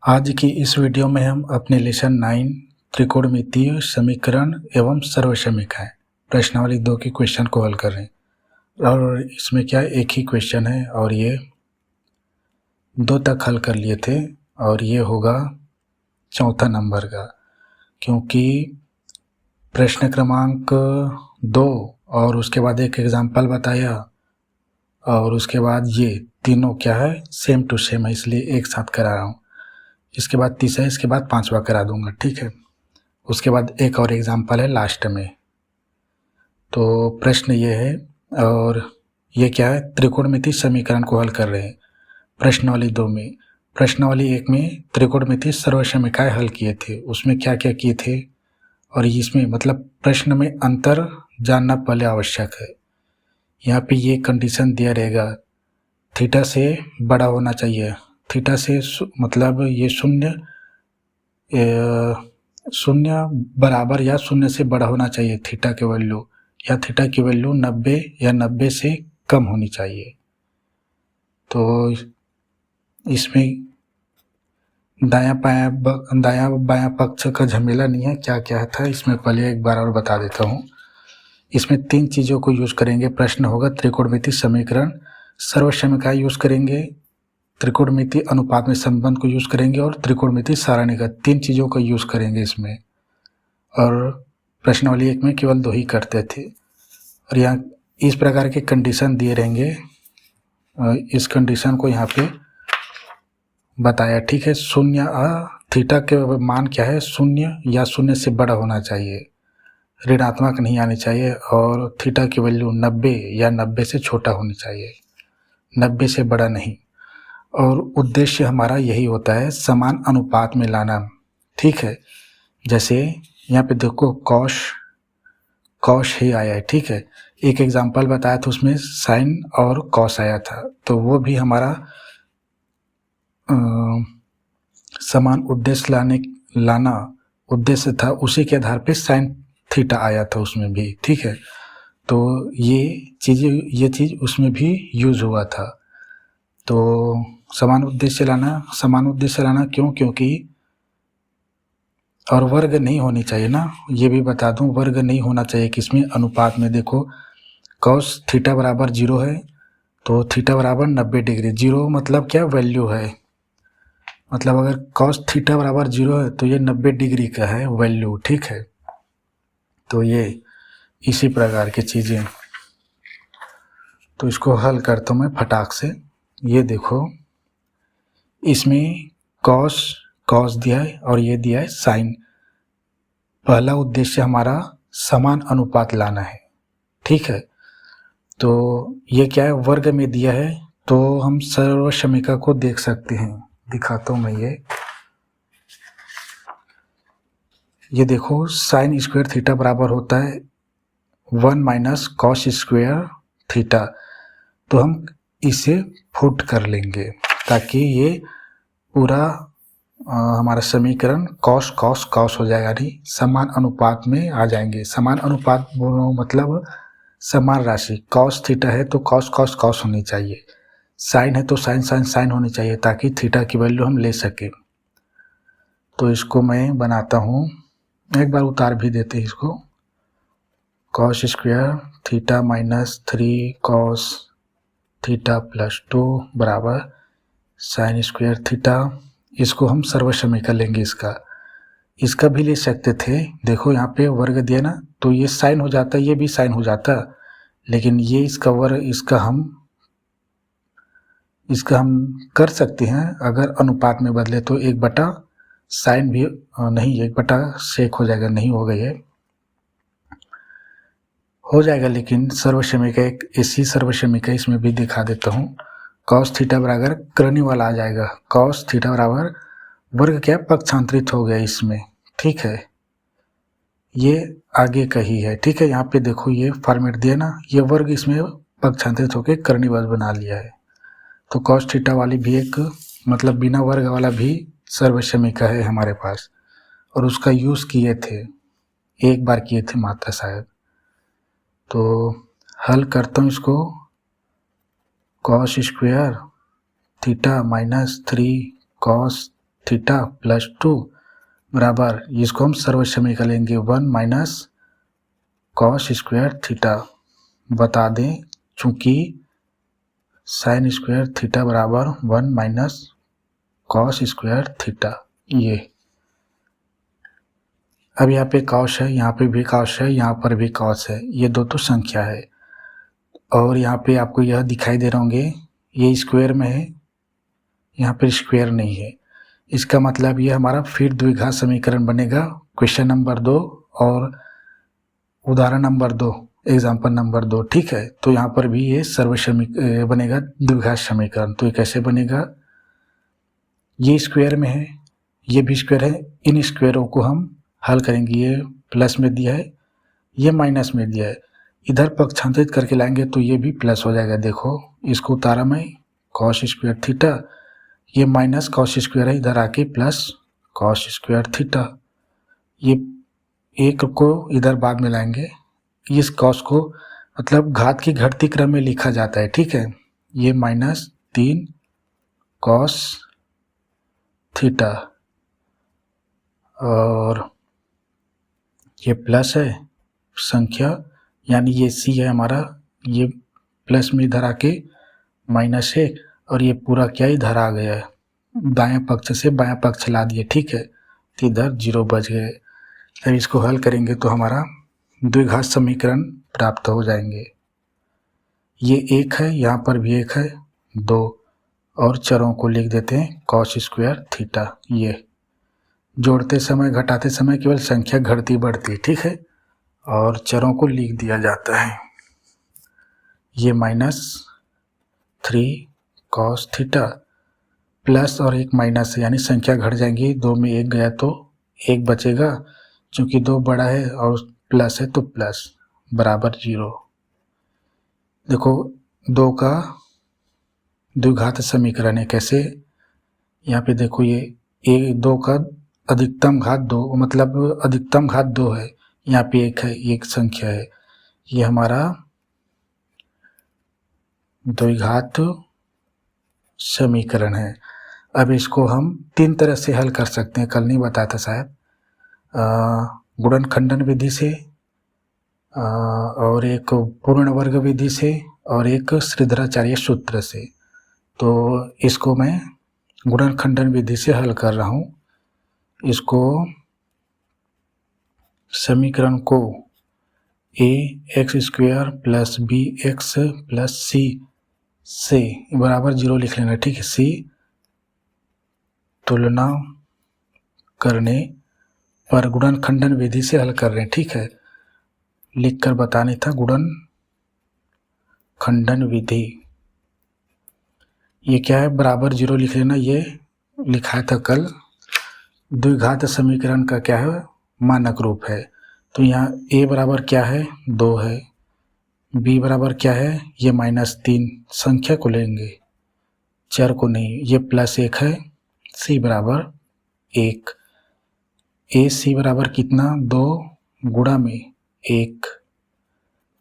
आज की इस वीडियो में हम अपने लेसन 9 त्रिकोणमितीय समीकरण एवं सर्वसमीकरण प्रश्नावली 2 के क्वेश्चन को हल कर रहे हैं। और इसमें क्या एक ही क्वेश्चन है और ये 2 तक हल कर लिए थे और ये होगा चौथा नंबर का, क्योंकि प्रश्न क्रमांक 2 और उसके बाद एक एग्जाम्पल बताया और उसके बाद ये तीनों क्या है सेम टू सेम है, इसलिए एक साथ करा रहा हूँ। इसके बाद तीसरा, इसके बाद पांचवा करा दूंगा, ठीक है। उसके बाद एक और एग्जाम्पल है लास्ट में। तो प्रश्न ये है और ये क्या है, त्रिकोणमितीय समीकरण को हल कर रहे हैं। प्रश्नावली 2 में, प्रश्नावली 1 में त्रिकोणमितीय सर्वसमीकरण हल किए थे, उसमें क्या क्या किए थे और इसमें मतलब प्रश्न में अंतर जानना पहले आवश्यक है। यहाँ पे ये कंडीशन दिया रहेगा थीटा से बड़ा होना चाहिए, थीटा से मतलब ये शून्य बराबर या शून्य से बड़ा होना चाहिए थीटा की वैल्यू, या थीटा की वैल्यू 90 या 90 से कम होनी चाहिए। तो इसमें दायां बायां पक्ष का झमेला नहीं है, क्या क्या था इसमें पहले एक बार और बता देता हूँ। इसमें 3 चीज़ों को यूज़ करेंगे। प्रश्न होगा त्रिकोणमितीय समीकरण, सर्वसमीकरण यूज़ करेंगे, त्रिकोणमितीय अनुपात में संबंध को यूज़ करेंगे और त्रिकोणमितीय सारणी का, 3 चीज़ों का यूज़ करेंगे इसमें। और प्रश्नावली 1 में केवल 2 ही करते थे। और यहाँ इस प्रकार के कंडीशन दिए रहेंगे, इस कंडीशन को यहाँ पे बताया, ठीक है। शून्य थीटा के मान क्या है, शून्य या शून्य से बड़ा होना चाहिए, ऋणात्मक नहीं आनी चाहिए, और थीटा की वैल्यू 90 या 90 से छोटा होनी चाहिए, 90 से बड़ा नहीं। और उद्देश्य हमारा यही होता है समान अनुपात में लाना, ठीक है। जैसे यहाँ पे देखो कॉश ही आया है, ठीक है। एक एग्जांपल बताया था उसमें साइन और कॉस आया था, तो वो भी हमारा समान उद्देश्य लाना उद्देश्य था, उसी के आधार पे साइन थीटा आया था उसमें भी, ठीक है। तो ये चीज़ उसमें भी यूज हुआ था। तो समान उद्देश्य लाना क्यों, क्योंकि और वर्ग नहीं होनी चाहिए ना, ये भी बता दूं, वर्ग नहीं होना चाहिए किसमें, अनुपात में। देखो कॉस थीटा बराबर 0 है, तो थीटा बराबर 90 डिग्री, 0 मतलब क्या, वैल्यू है, मतलब अगर कॉस थीटा बराबर 0 है तो ये 90 डिग्री का है वैल्यू, ठीक है। तो ये इसी प्रकार की चीज़ें, तो इसको हल करता हूँ मैं फटाक से। ये देखो इसमें कॉस दिया है और ये दिया है साइन। पहला उद्देश्य हमारा समान अनुपात लाना है, ठीक है। तो ये क्या है, वर्ग में दिया है, तो हम सर्वसमीकरण को देख सकते हैं, दिखाता हूँ मैं। ये देखो साइन स्क्वायर थीटा बराबर होता है 1 माइनस कॉस स्क्वायर थीटा, तो हम इसे फुट कर लेंगे ताकि ये पूरा हमारा समीकरण कॉस कॉस कॉस हो जाएगा, नहीं समान अनुपात में आ जाएंगे। समान अनुपात मतलब समान राशि, कॉस थीटा है तो कॉस कॉस कॉस होनी चाहिए, साइन है तो साइन साइन साइन होनी चाहिए, ताकि थीटा की वैल्यू हम ले सकें। तो इसको मैं बनाता हूँ, एक बार उतार भी देते हैं इसको। Cos square theta minus 3 cos theta plus 2 बराबर साइन स्क्वायर थीटा। इसको हम सर्वसमीकरण लेंगे, इसका भी ले सकते थे। देखो यहाँ पे वर्ग दिया ना, तो ये साइन हो जाता, ये भी साइन हो जाता, लेकिन ये इसका वर्ग, इसका हम कर सकते हैं अगर अनुपात में बदले तो 1/, साइन भी नहीं 1/, सेक हो जाएगा, नहीं होगा, ये हो जाएगा। लेकिन सर्वसमीकरण एक ऐसी सर्वसमीकरण इसमें भी दिखा देता हूँ। कॉस थीटा बराबर करने वाला आ जाएगा, कॉस थीटा बराबर वर्ग क्या पक्षांतरित हो गया इसमें, ठीक है। ये आगे का ही है, ठीक है। यहाँ पे देखो ये फॉर्मेट दिया ना, ये वर्ग इसमें पक्षांतरित होकर करनी वाला बना लिया है। तो कॉस थीटा वाली भी एक मतलब बिना वर्ग वाला भी सर्वसमीकरण है हमारे पास, और उसका यूज़ किए थे, एक बार किए थे मात्र शायद। तो हल करता हूँ इसको, cos square theta minus 3 cos theta plus 2 बराबर, इसको हम सर्व समीकरण लेंगे 1 माइनस कॉस स्क्वायर थीटा। बता दें चूंकि साइन स्क्वायर थीटा बराबर 1 माइनस कॉस स्क्वायर थीटा। ये अब यहाँ पे कॉस है, यहाँ पे भी कॉस है, यहाँ पर भी कॉस है, ये दो तो संख्या है। और यहाँ पे आपको यह दिखाई दे रहे होंगे ये स्क्वायर में है, यहाँ पर स्क्वायर नहीं है। इसका मतलब ये हमारा फिर द्विघात समीकरण बनेगा क्वेश्चन नंबर 2 और उदाहरण नंबर 2, एग्जाम्पल नंबर 2। ठीक है, तो यहाँ पर भी ये बनेगा द्विघात समीकरण। तो ये कैसे बनेगा, ये स्क्वायर में है, ये भी स्क्वायर है, इन स्क्वायरों को हम हल करेंगे। ये प्लस में दिया है, ये माइनस में दिया है, इधर पक्षांतरित करके लाएंगे तो ये भी प्लस हो जाएगा। देखो इसको उतारा मैं, कॉस स्क्वायर थीटा, ये माइनस कॉस स्क्वायर है, इधर आके प्लस कॉस स्क्वायर थीटा। ये एक को इधर बाद में लाएंगे, इस कॉस को मतलब घात की घटती क्रम में लिखा जाता है। ठीक है, ये माइनस 3 कॉस थीटा और ये प्लस है संख्या, यानी ये सी है हमारा, ये प्लस में इधर आके माइनस है और ये पूरा क्या इधर आ गया है, दाएं पक्ष से बाएं पक्ष ला दिए। ठीक है, तो इधर 0 बच गए। अब इसको हल करेंगे तो हमारा द्विघात समीकरण प्राप्त हो जाएंगे। ये 1 है, यहाँ पर भी 1 है, 2 और चरों को लिख देते हैं कॉस स्क्वायर थीटा। ये जोड़ते समय घटाते समय केवल संख्या घटती बढ़ती, ठीक है, और चरों को लिख दिया जाता है। ये -3 कॉस थीटा प्लस और एक माइनस है, यानी संख्या घट जाएंगी, 2 में 1 गया तो 1 बचेगा, क्योंकि 2 बड़ा है और प्लस है तो प्लस बराबर 0। देखो 2 का द्विघात समीकरण है, कैसे, यहाँ पे देखो ये 2 का अधिकतम घात 2, मतलब अधिकतम घात 2 है, यहाँ पे 1 है, एक संख्या है, ये हमारा द्विघात समीकरण है। अब इसको हम 3 तरह से हल कर सकते हैं, कल नहीं बताया था शायद, गुणनखंडन विधि से और एक पूर्ण वर्ग विधि से और एक श्रीधराचार्य सूत्र से। तो इसको मैं गुणनखंडन विधि से हल कर रहा हूँ। इसको समीकरण को ax² + bx + c से बराबर 0 लिख लेना। ठीक है, c तुलना करने पर गुणनखंडन विधि से हल कर रहे हैं। ठीक है, लिख कर बताने था गुणनखंडन विधि। ये क्या है, बराबर 0 लिख लेना, ये लिखा था कल। द्विघात समीकरण का क्या है, मानक रूप है। तो यहाँ a बराबर क्या है, 2 है, b बराबर क्या है, ये -3, संख्या को लेंगे चर को नहीं, ये +1 है, c बराबर 1, ac बराबर कितना, 2 गुणा में 1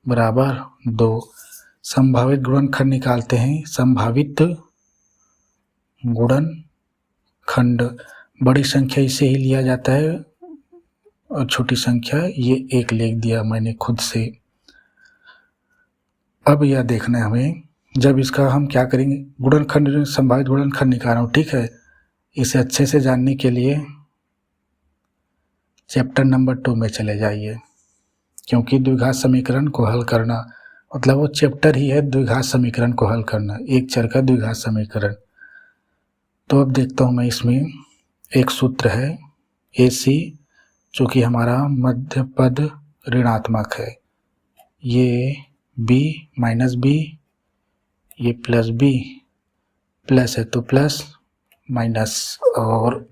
बराबर 2। संभावित गुणनखंड निकालते हैं। संभावित गुणनखंड, बड़ी संख्या इसे ही लिया जाता है और छोटी संख्या ये 1 लिख दिया मैंने खुद से। अब यह देखना है हमें, जब इसका हम क्या करेंगे, गुणनखंड, संभावित गुणनखंड निकाल रहा हूँ। ठीक है, इसे अच्छे से जानने के लिए चैप्टर नंबर 2 में चले जाइए, क्योंकि द्विघात समीकरण को हल करना मतलब वो चैप्टर ही है, द्विघात समीकरण को हल करना, एक चर का द्विघात समीकरण। तो अब देखता हूँ मैं, इसमें एक सूत्र है AC, जो कि हमारा मध्य पद ऋणात्मक है, ये b -b, ये +b, प्लस है तो प्लस माइनस, और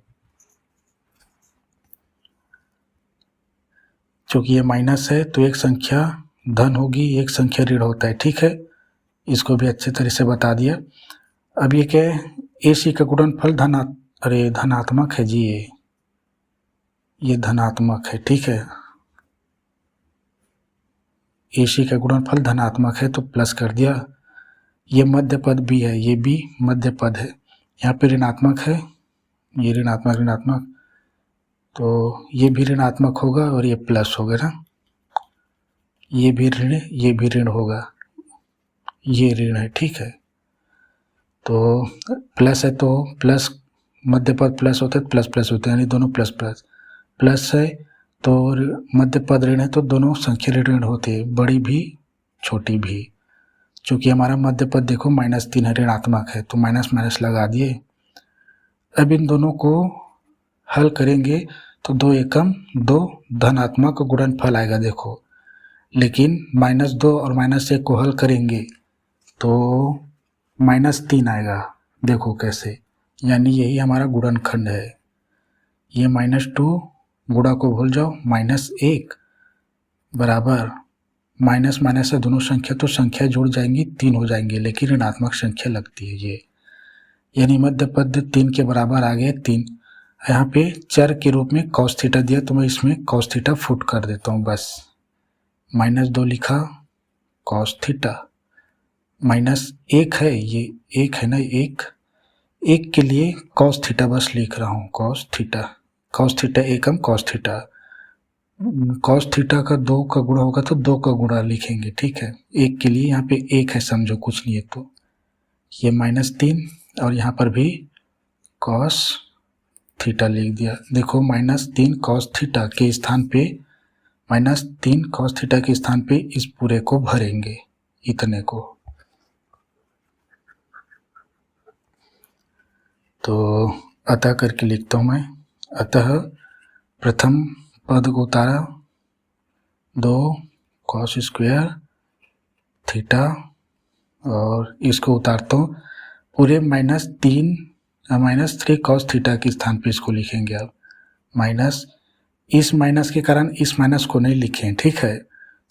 चूँकि ये माइनस है तो एक संख्या धन होगी, एक संख्या ऋण होता है। ठीक है, इसको भी अच्छे तरह से बता दिया। अब ये क्या है, AC का गुणनफल धनात्मक है जी, ये धनात्मक है। ठीक है, AC का गुणनफल धनात्मक है तो प्लस कर दिया। ये मध्य पद B है, ये भी मध्य पद है, यहाँ पे ऋणात्मक है ये ऋणात्मक ऋणात्मक, तो ये भी ऋणात्मक होगा और ये प्लस होगा ना, ये भी ऋण होगा, ये ऋण है, ठीक है। तो प्लस है तो प्लस, मध्य पद प्लस होता है तो प्लस प्लस होते हैं, यानी दोनों प्लस प्लस। प्लस है तो मध्य पद ऋण है तो दोनों संख्या ऋण होते हैं, बड़ी भी छोटी भी। चूँकि हमारा मध्य पद देखो -3 है, ऋणात्मक है, तो माइनस माइनस लगा दिए। अब इन दोनों को हल करेंगे तो 2 एकम 2 धनात्मक गुणनफल आएगा देखो। लेकिन -2 और -1 को हल करेंगे तो -3 आएगा, देखो कैसे, यानी यही हमारा गुणनखंड है। ये -2 गुणा को भूल जाओ, -1 बराबर माइनस माइनस से दोनों संख्या तो संख्या जुड़ जाएंगी, 3 हो जाएंगे, लेकिन ऋणात्मक संख्या लगती है ये, यानी मध्य पद 3 के बराबर आ गए 3। यहाँ पे चर के रूप में cos थीटा दिया तो मैं इसमें cos थीटा फुट कर देता हूँ बस। -2 लिखा cos थीटा, -1 है, ये 1 है ना, 1 के लिए cos थीटा बस लिख रहा हूँ, cos थीटा एकम cos थीटा। cos थीटा का 2 का गुणा होगा तो 2 का गुणा लिखेंगे, ठीक है। 1 के लिए यहाँ पे 1 है, समझो कुछ नहीं है, तो ये -3 और यहाँ पर भी cos थीटा लिख दिया। देखो -3 cos थीटा के स्थान पे, -3 cos थीटा के स्थान पे इस पूरे को भरेंगे, इतने को। तो अतः करके लिखता हूँ मैं, अतः प्रथम पद को उतारा 2 cos स्क्वायर थीटा, और इसको उतारता हूँ पूरे -3 cos थीटा के स्थान पे इसको लिखेंगे। अब माइनस, इस माइनस के कारण इस माइनस को नहीं लिखें, ठीक है।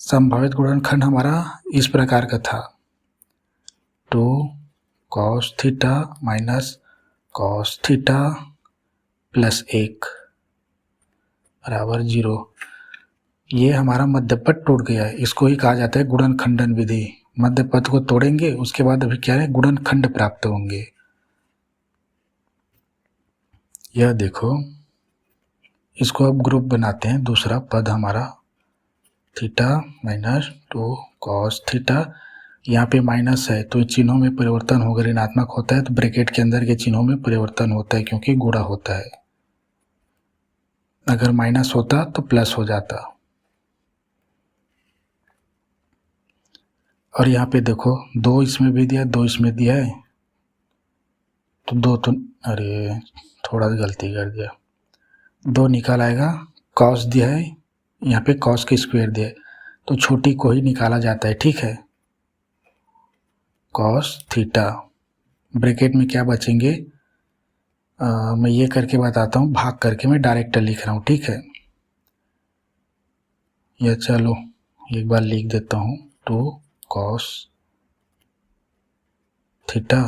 संभावित गुणनखंड हमारा इस प्रकार का था, 2 cos theta minus cos theta plus 1 बराबर 0। ये हमारा मध्य पद टूट गया है, इसको ही कहा जाता है गुणनखंडन विधि। मध्य पद को तोड़ेंगे, उसके बाद अभी क्या है, गुणनखंड प्राप्त होंगे। यह देखो, इसको अब ग्रुप बनाते हैं। दूसरा पद हमारा थीटा माइनस 2 cos थीटा, यहाँ पे माइनस है तो चिन्हों में परिवर्तन होगा, ऋणात्मक होता है तो ब्रैकेट के अंदर के चिन्हों में परिवर्तन होता है, क्योंकि गुणा होता है। अगर माइनस होता तो प्लस हो जाता। और यहाँ पे देखो 2 इसमें भी दिया, 2 इसमें दिया है, तो 2 तो, अरे थोड़ा गलती कर दिया, 2 निकाल आएगा, cos दिया है, यहाँ पे cos के स्क्वायर दिया है, तो छोटी को ही निकाला जाता है, ठीक है। cos थीटा, ब्रैकेट में क्या बचेंगे, मैं ये करके बताता हूँ, भाग करके मैं डायरेक्ट लिख रहा हूँ, ठीक है। या चलो एक बार लिख देता हूँ, 2 cos थीटा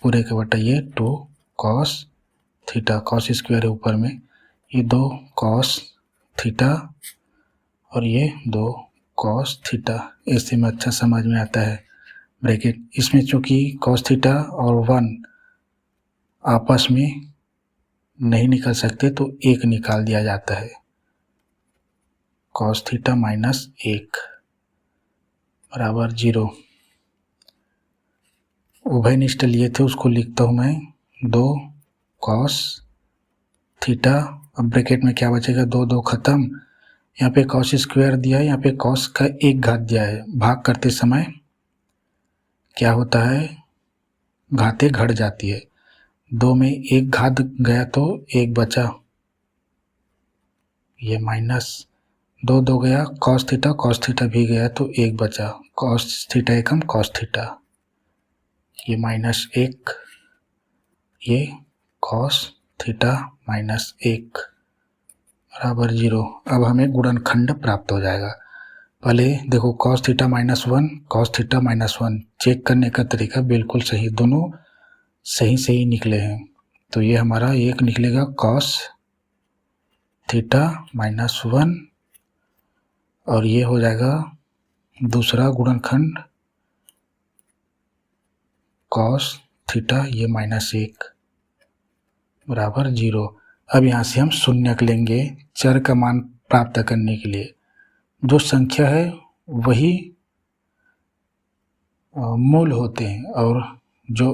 पूरे के बटा ये 2 cos थीटा, cos स्क्वायर है ऊपर में, ये 2 cos थीटा और ये 2 cos थीटा। ऐसे में अच्छा समझ में आता है। ब्रैकेट, इसमें चूँकि cos थीटा और 1 आपस में नहीं निकल सकते तो 1 निकाल दिया जाता है, cos थीटा माइनस 1 बराबर 0। उभयनिष्ठ लिए थे, उसको लिखता हूँ मैं 2 cos थीटा, अब ब्रैकेट में क्या बचेगा, 2 2 खत्म, यहाँ पे cos स्क्वायर दिया है, यहाँ पे cos का 1 घात दिया है। भाग करते समय क्या होता है, घातें घट जाती है, 2 में 1 घात गया तो 1 बचा, ये माइनस 2 2 गया, cos थीटा भी गया तो 1 बचा, cos थीटा एकम cos थीटा, ये -1, ये cos थीटा माइनस 1 बराबर 0। अब हमें गुणनखंड प्राप्त हो जाएगा। पहले देखो cos theta -1 cos theta -1, check करने का तरीका बिल्कुल सही, दोनों सही निकले हैं। तो ये हमारा एक निकलेगा cos थीटा -1 और ये हो जाएगा दूसरा गुणनखंड cos थीटा, ये -1 बराबर 0। अब यहाँ से हम शून्यक लेंगे चर का मान प्राप्त करने के लिए। जो संख्या है वही मूल होते हैं, और जो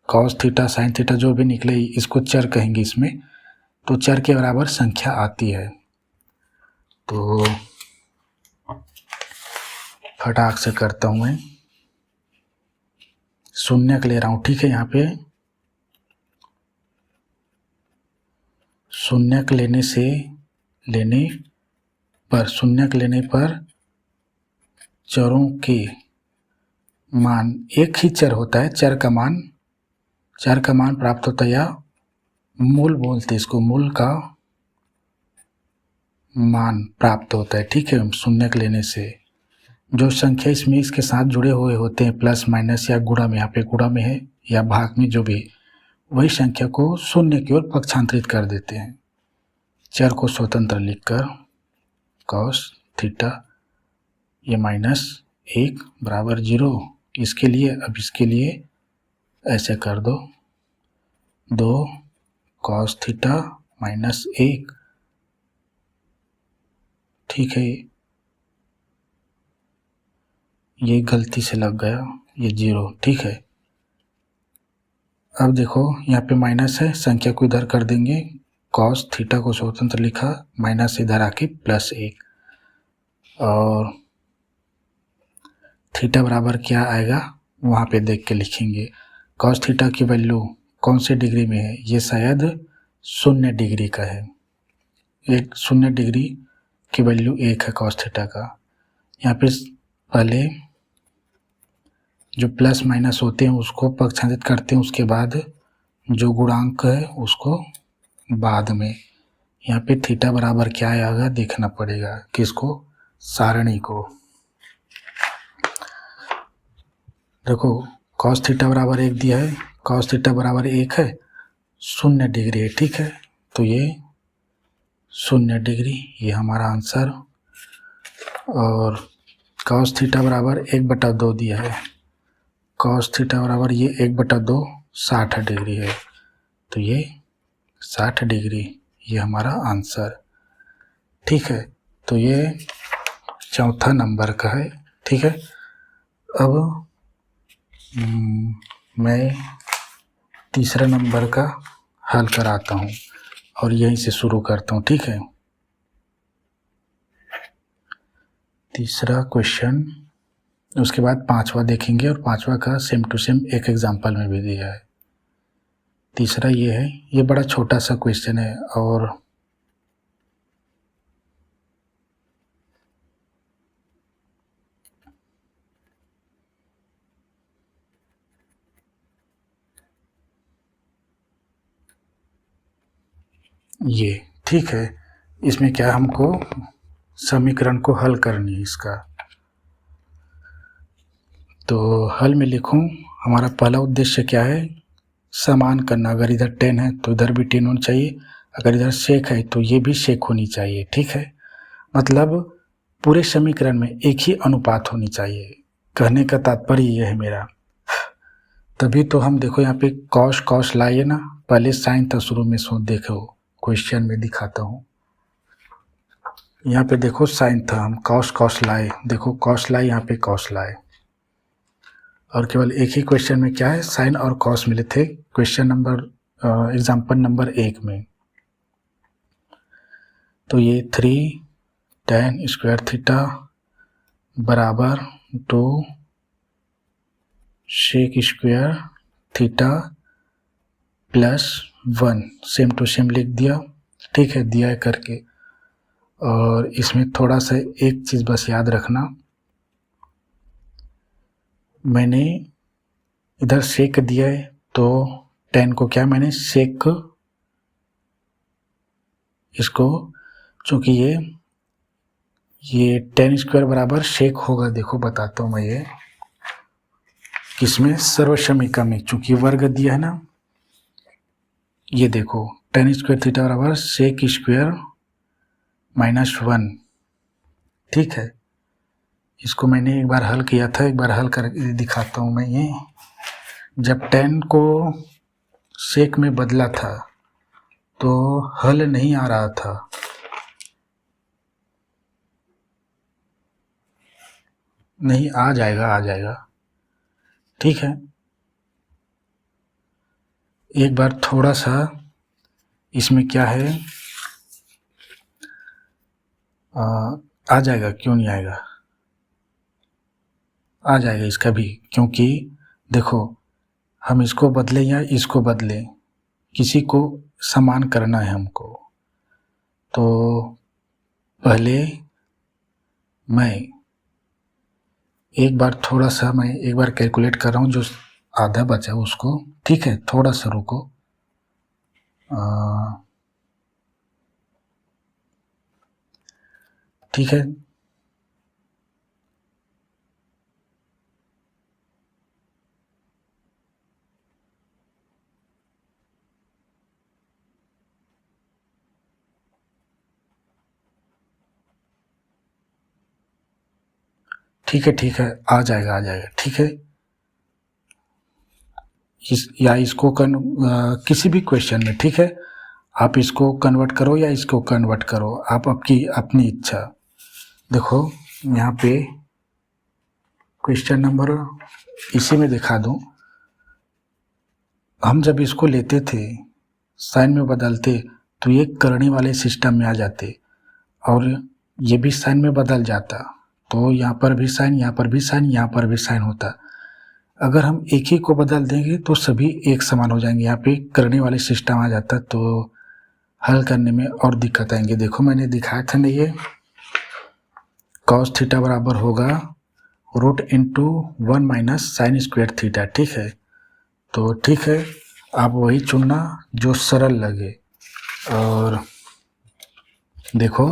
कॉस थीटा साइन थीटा जो भी निकले इसको चर कहेंगे इसमें, तो चर के बराबर संख्या आती है। तो फटाक से करता हूँ मैं, शून्यक ले रहा हूँ, ठीक है। यहाँ पे शून्यक लेने पर चरों के मान, एक ही चर होता है, चर का मान प्राप्त होता है, या मूल बोलते इसको, मूल का मान प्राप्त होता है, ठीक है। शून्यक लेने से जो संख्या इसमें इसके साथ जुड़े हुए होते हैं, प्लस माइनस या गुणा में, यहाँ पे गुणा में है या भाग में, जो भी, वही संख्या को शून्य की ओर पक्षांतरित कर देते हैं। चर को स्वतंत्र लिखकर कॉस थीटा ये -1 बराबर 0, इसके लिए, अब इसके लिए ऐसे कर दो, 2 कॉस थीटा -1, ठीक है। ये गलती से लग गया, ये 0, ठीक है। अब देखो यहाँ पे माइनस है, संख्या को इधर कर देंगे, कॉस थीटा को स्वतंत्र लिखा, माइनस इधर आके +1, और थीटा बराबर क्या आएगा वहाँ पे देख के लिखेंगे। कॉस थीटा की वैल्यू कौन से डिग्री में है, ये शायद 0 डिग्री का है, 0 डिग्री की वैल्यू 1 है कॉस थीटा का। यहाँ पे पहले जो प्लस माइनस होते हैं उसको पक्षांतरित करते हैं, उसके बाद जो गुणांक है उसको बाद में। यहाँ पे थीटा बराबर क्या आएगा देखना पड़ेगा, किसको, सारणी को। देखो कॉस थीटा बराबर 1 दिया है, कॉस थीटा बराबर 1 है, 0 डिग्री है, ठीक है। तो ये 0 डिग्री, ये हमारा आंसर। और कॉस थीटा बराबर 1/2 दिया है, कॉस थीटा बराबर ये 1/2 60 डिग्री है, तो ये 60 डिग्री, ये हमारा आंसर, ठीक है। तो ये चौथा नंबर का है, ठीक है। अब मैं तीसरा नंबर का हल कराता हूँ और यहीं से शुरू करता हूँ, ठीक है। तीसरा क्वेश्चन, उसके बाद पांचवा देखेंगे, और पांचवा का सेम टू सेम एक एग्जाम्पल में भी दिया है। तीसरा ये है, ये बड़ा छोटा सा क्वेश्चन है, और ये ठीक है। इसमें क्या, हमको समीकरण को हल करनी है इसका। तो हल में लिखूं, हमारा पहला उद्देश्य क्या है, समान करना। अगर इधर 10 है तो इधर भी 10 होनी चाहिए, अगर इधर शेक है तो ये भी शेक होनी चाहिए, ठीक है। मतलब पूरे समीकरण में एक ही अनुपात होनी चाहिए, कहने का तात्पर्य ये है मेरा। तभी तो हम देखो यहाँ पे कॉस लाए ना, पहले साइन था शुरू में, सो देखो क्वेश्चन में दिखाता हूँ। यहाँ पे देखो साइन था, हम कॉस लाए, देखो कॉस लाए, यहाँ पे कॉस लाए, और केवल एक ही क्वेश्चन में क्या है, साइन और कॉस मिले थे, क्वेश्चन नंबर एग्जाम्पल नंबर 1 में। तो ये 3 tan स्क्वायर थीटा बराबर 2 sec square theta +1, same to same लिख दिया, ठीक है, दिया है करके। और इसमें थोड़ा सा एक चीज़ बस याद रखना, मैंने इधर सेक दिया है तो tan को क्या, मैंने सेक इसको, चूँकि ये tan स्क्वायर बराबर सेक होगा, देखो बताता हूँ मैं ये किसमें, सर्वसमीका में, चूँकि वर्ग दिया है ना, ये देखो tan स्क्वायर थीटा बराबर सेक स्क्वायर -1, ठीक है। इसको मैंने एक बार हल किया था, एक बार हल कर दिखाता हूँ मैं। ये जब tan को सेक में बदला था तो हल नहीं आ रहा था। नहीं, आ जाएगा, आ जाएगा, ठीक है। एक बार थोड़ा सा इसमें क्या है, आ जाएगा, क्यों नहीं आएगा, आ जाएगा इसका भी, क्योंकि देखो हम इसको बदलें या इसको बदलें, किसी को समान करना है हमको। तो पहले मैं एक बार कैलकुलेट कर रहा हूँ, जो आधा बचा उसको, ठीक है। थोड़ा सा रुको, ठीक है। ठीक है, ठीक है, आ जाएगा, आ जाएगा, ठीक है। इसको किसी भी क्वेश्चन में, ठीक है, आप इसको कन्वर्ट करो या इसको कन्वर्ट करो, आप आपकी अपनी इच्छा। देखो यहाँ पे क्वेश्चन नंबर इसी में दिखा दूँ। हम जब इसको लेते थे, साइन में बदलते, तो ये करने वाले सिस्टम में आ जाते और ये भी साइन में बदल जाता, तो यहाँ पर भी साइन, यहाँ पर भी साइन, यहाँ पर भी साइन होता। अगर हम एक ही को बदल देंगे तो सभी एक समान हो जाएंगे, यहाँ पे करने वाले सिस्टम आ जाता, तो हल करने में और दिक्कत आएंगे। देखो मैंने दिखाया था ना, ये कॉस थीटा बराबर होगा root into 1 minus sine square theta, ठीक है। तो ठीक है, आप वही चुनना जो सरल लगे। और देखो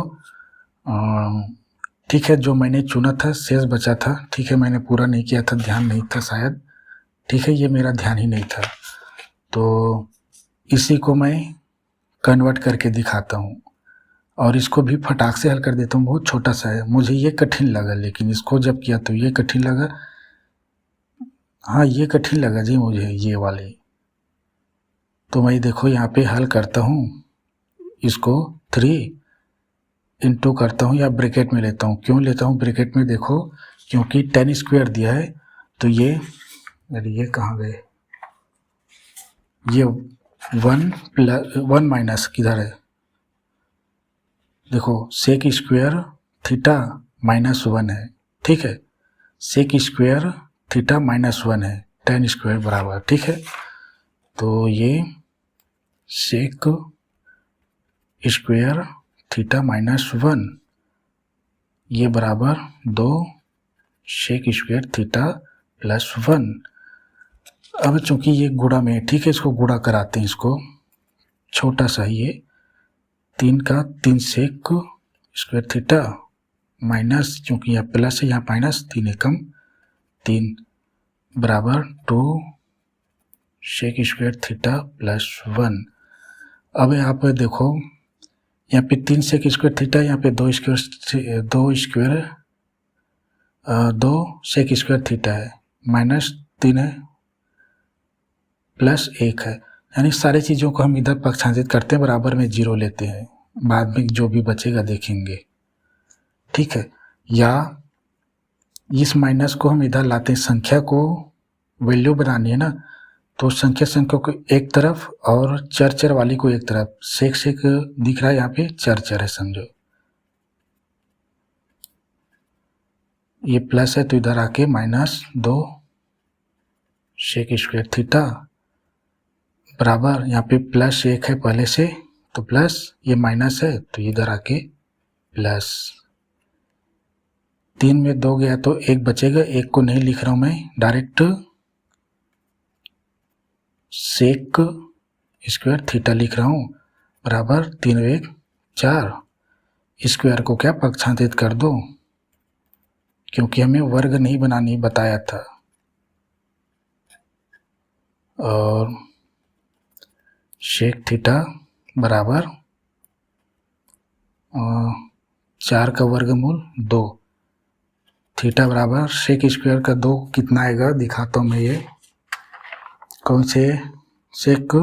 ठीक है, जो मैंने चुना था शेष बचा था, ठीक है, मैंने पूरा नहीं किया था, ध्यान नहीं था शायद, ठीक है, ये मेरा ध्यान ही नहीं था। तो इसी को मैं कन्वर्ट करके दिखाता हूँ और इसको भी फटाक से हल कर देता हूँ। बहुत छोटा सा है, मुझे ये कठिन लगा, लेकिन इसको जब किया तो ये कठिन लगा। हाँ, ये कठिन लगा जी मुझे, ये वाले। तो मैं देखो यहाँ पे हल करता हूँ, इसको 3 इंटू करता हूँ या ब्रैकेट में लेता हूँ। क्यों लेता हूँ ब्रैकेट में, देखो क्योंकि 10 स्क्वायर दिया है, तो ये कहाँ गए, ये 1 माइनस किधर है, देखो सेक स्क्वायर थीटा माइनस 1 है, ठीक है। सेक स्क्वायर थीटा माइनस 1 है, 10 स्क्वायर बराबर, ठीक है। तो ये सेक स्क्वायर थीटा माइनस 1, ये बराबर 2 सेक स्क्वायर थीटा प्लस 1। अब चूंकि ये गुणा में है, ठीक है, इसको गुणा कराते हैं, इसको छोटा सा ये 3 का 3 सेक स्क्वायर थीटा माइनस, चूंकि यहाँ प्लस है यहाँ माइनस, 3 एकम 3 बराबर 2 सेक स्क्वायर थीटा प्लस 1। अब यहाँ पे देखो, यहाँ पे 3 सेक स्क्वायर थीटा, यहाँ पे 2 सेक स्क्वायर थीटा है, माइनस 3 है, प्लस 1 है, यानी सारी चीज़ों को हम इधर पक्षांतरित करते हैं, बराबर में 0 लेते हैं, बाद में जो भी बचेगा देखेंगे, ठीक है। या इस माइनस को हम इधर लाते हैं, संख्या को वैल्यू बनानी है ना, तो संख्या को एक तरफ और चर वाली को एक तरफ, सेक दिख रहा है, यहाँ पे चर है समझो, ये प्लस है तो इधर आके माइनस 2 सेक स्क्वायर थीटा बराबर, यहाँ पे प्लस 1 है पहले से, तो प्लस, ये माइनस है तो इधर आके प्लस, 3 में 2 गया तो 1 बचेगा, 1 को नहीं लिख रहा हूँ मैं, डायरेक्ट सेक स्क्वायर थीटा लिख रहा हूँ बराबर 3 और 1 4, स्क्वायर को क्या पक्षांतरित कर दो, क्योंकि हमें वर्ग नहीं बनानी बताया था। और सेक थीटा बराबर 4 का वर्गमूल 2, थीटा बराबर सेक स्क्वायर का 2 कितना आएगा दिखाता हूँ मैं, ये कौन से सेक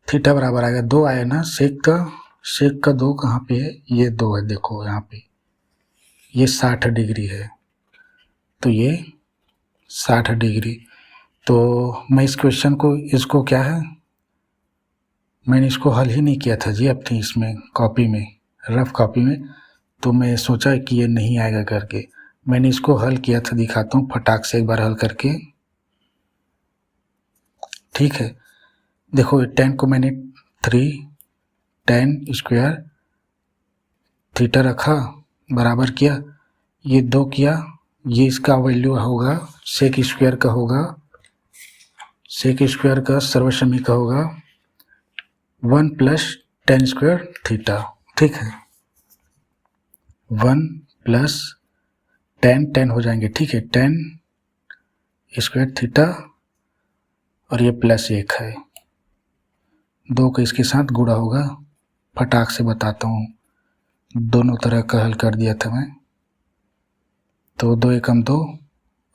थीटा बराबर आएगा 2 आया ना, सेक का 2 कहाँ पे है, ये 2 है, देखो यहाँ पे ये 60 डिग्री है, तो ये 60 डिग्री। तो मैं इस क्वेश्चन को, इसको क्या है, मैंने इसको हल ही नहीं किया था जी अपनी इसमें कॉपी में, रफ कॉपी में, तो मैं सोचा कि ये नहीं आएगा करके मैंने इसको हल किया था। दिखाता हूँ फटाक से एक बार हल करके, ठीक है। देखो 10 को मैंने 3 tan स्क्वायर थीटा रखा, बराबर किया, ये 2 किया, ये इसका वैल्यू होगा सेक स्क्वायर का होगा, सेक स्क्वायर का सर्वसम्मी का होगा 1 प्लस tan स्क्वायर थीटा, ठीक है। 1 प्लस tan हो जाएंगे, ठीक है, tan स्क्वायर थीटा, और ये प्लस 1 है, 2 का इसके साथ गुणा होगा। फटाक से बताता हूँ, दोनों तरह का हल कर दिया था मैं, तो 2 एकम 2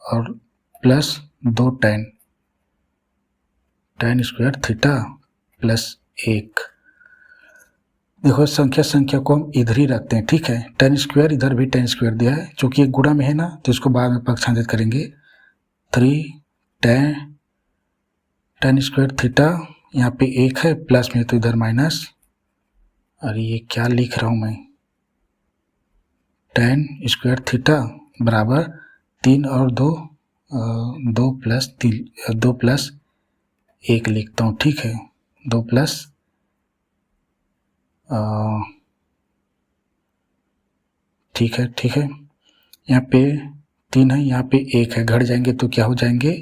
और plus 2 tan square theta plus 1। देखो संख्या को हम इधर ही रखते हैं, ठीक है। tan स्क्वायर इधर भी tan स्क्वायर दिया है, चूँकि एक गुणा में है ना, तो इसको बाद में पक्षांतरित करेंगे। 3 tan स्क्वायर थीटा, यहाँ पे 1 है, प्लस में तो इधर माइनस, और ये क्या लिख रहा हूँ मैं, tan स्क्वायर थीटा बराबर 3 और 2 2 प्लस 1 लिखता हूँ, ठीक है। 2 प्लस ठीक है, यहाँ पे 3 है, यहाँ पे 1 है, घट जाएंगे तो क्या हो जाएंगे,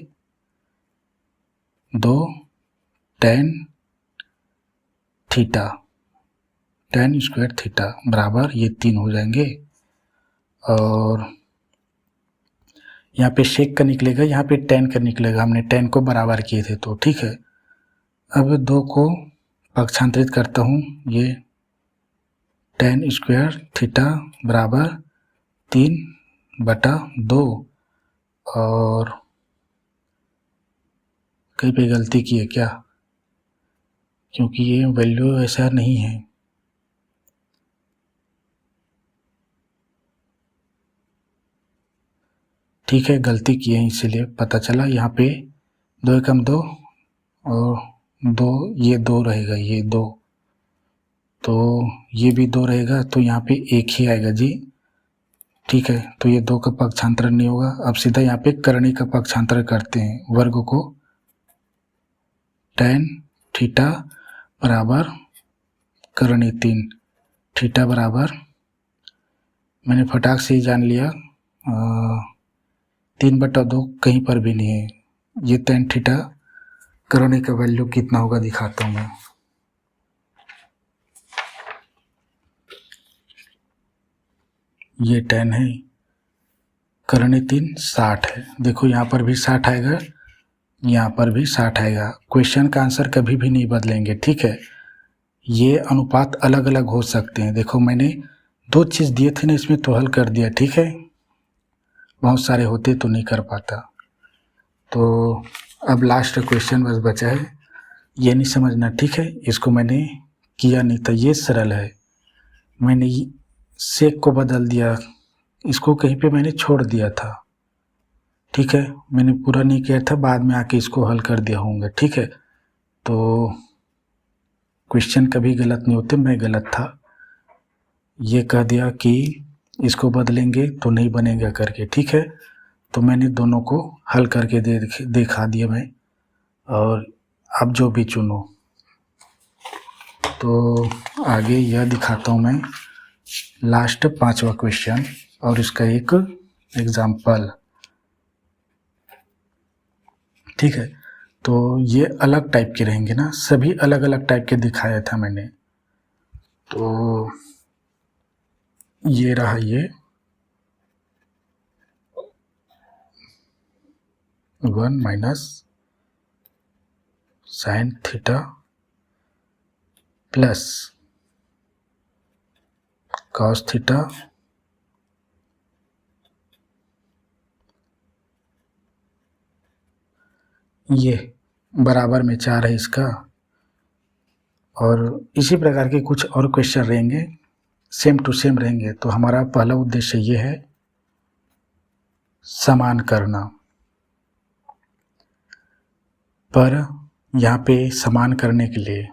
2 tan theta, tan square theta बराबर ये 3 हो जाएंगे, और यहाँ पे सेक का निकलेगा, यहाँ पे tan का निकलेगा, हमने tan को बराबर किए थे तो, ठीक है। अब 2 को पक्षांतरित करता हूँ, ये tan स्क्वायर थीटा बराबर 3/2, और कहीं पे गलती की है क्या, क्योंकि ये वैल्यू ऐसा नहीं है, ठीक है, गलती की है, इसीलिए पता चला। यहाँ पे 2 एकम 2 और 2, ये 2 रहेगा, ये 2, तो ये भी 2 रहेगा, तो यहाँ पे 1 ही आएगा जी, ठीक है। तो ये 2 का पक्षांतर नहीं होगा। अब सीधा यहाँ पे करणी का पक्षांतर करते हैं, वर्ग को, tan थीटा बराबर करणी 3, थीटा बराबर, मैंने फटाक से ही जान लिया, 3/2 कहीं पर भी नहीं है, ये tan थीटा करणी का वैल्यू कितना होगा दिखाता हूँ मैं। ये tan है, करणी 3 60 है, देखो यहाँ पर भी 60 आएगा, यहाँ पर भी 60 आएगा। क्वेश्चन का आंसर कभी भी नहीं बदलेंगे, ठीक है। ये अनुपात अलग अलग हो सकते हैं, देखो मैंने 2 चीज़ दिए थे ना, इसमें तो हल कर दिया, ठीक है, बहुत सारे होते तो नहीं कर पाता। तो अब लास्ट क्वेश्चन बस बचा है, ये नहीं समझना, ठीक है, इसको मैंने किया नहीं था, ये सरल है, मैंने सेक को बदल दिया, इसको कहीं पे मैंने छोड़ दिया था, ठीक है, मैंने पूरा नहीं किया था, बाद में आके इसको हल कर दिया होऊंगा, ठीक है। तो क्वेश्चन कभी गलत नहीं होते, मैं गलत था, ये कह दिया कि इसको बदलेंगे तो नहीं बनेगा करके, ठीक है। तो मैंने दोनों को हल करके दिखा दिया मैं, और अब जो भी चुनो। तो आगे यह दिखाता हूँ मैं, लास्ट 5वां क्वेश्चन और इसका एक एग्जाम्पल, ठीक है। तो ये अलग टाइप के रहेंगे ना, सभी अलग अलग टाइप के दिखाया था मैंने, तो ये रहा, ये 1 minus sine theta plus cos theta ये बराबर में 4 है इसका। और इसी प्रकार के कुछ और क्वेश्चन रहेंगे, सेम टू सेम रहेंगे। तो हमारा पहला उद्देश्य ये है समान करना। पर यहाँ पे समान करने के लिए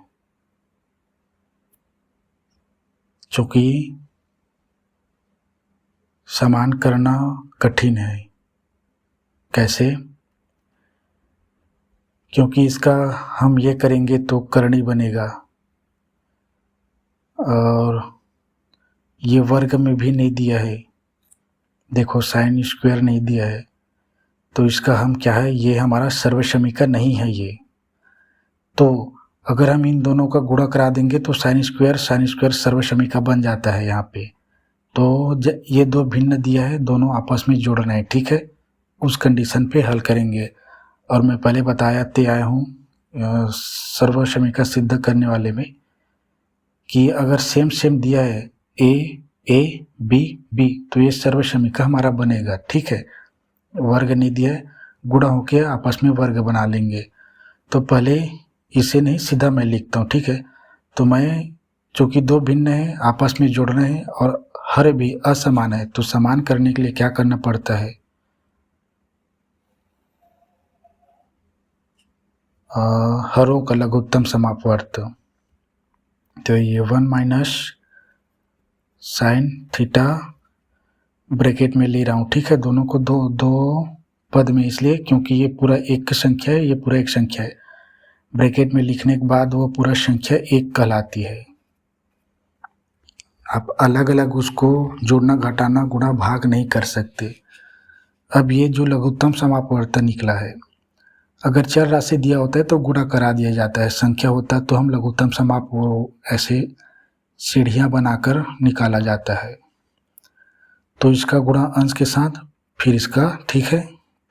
चूँकि समान करना कठिन है। कैसे? क्योंकि इसका हम ये करेंगे तो करनी बनेगा, और ये वर्ग में भी नहीं दिया है, देखो साइन स्क्वायर नहीं दिया है, तो इसका हम क्या है, ये हमारा सर्वसमीका नहीं है ये। तो अगर हम इन दोनों का गुणा करा देंगे तो साइन स्क्वायर सर्वसमीका बन जाता है यहाँ पे। तो ये दो भिन्न दिया है, दोनों आपस में जोड़ना है, ठीक है। उस कंडीशन पे हल करेंगे। और मैं पहले बताते आया हूँ सर्वसमीका सिद्ध करने वाले में कि अगर सेम सेम दिया है ए बी बी, तो ये सर्वसमीका हमारा बनेगा, ठीक है। वर्ग नहीं दिया है, गुणा होके आपस में वर्ग बना लेंगे। तो पहले इसे नहीं, सीधा मैं लिखता हूँ, ठीक है। तो मैं चूँकि दो भिन्न है, आपस में जोड़ना है और हर भी असमान है, तो समान करने के लिए क्या करना पड़ता है, हरों का लघुत्तम समापवर्त। तो ये 1 माइनस साइन थीटा ब्रैकेट में ले रहा हूँ, ठीक है। दोनों को दो दो पद में, इसलिए क्योंकि ये पूरा एक संख्या है, ये पूरा एक संख्या है। ब्रैकेट में लिखने के बाद वो पूरा संख्या एक कहलाती है। आप अलग अलग उसको जोड़ना, घटाना, गुणा, भाग नहीं कर सकते। अब ये जो लघुत्तम समापवर्तन निकला है, अगर चर राशि दिया होता है तो गुणा करा दिया जाता है, संख्या होता है तो हम लघुत्तम समाप ऐसे सीढ़ियाँ बनाकर निकाला जाता है। तो इसका गुणा अंश के साथ, फिर इसका, ठीक है।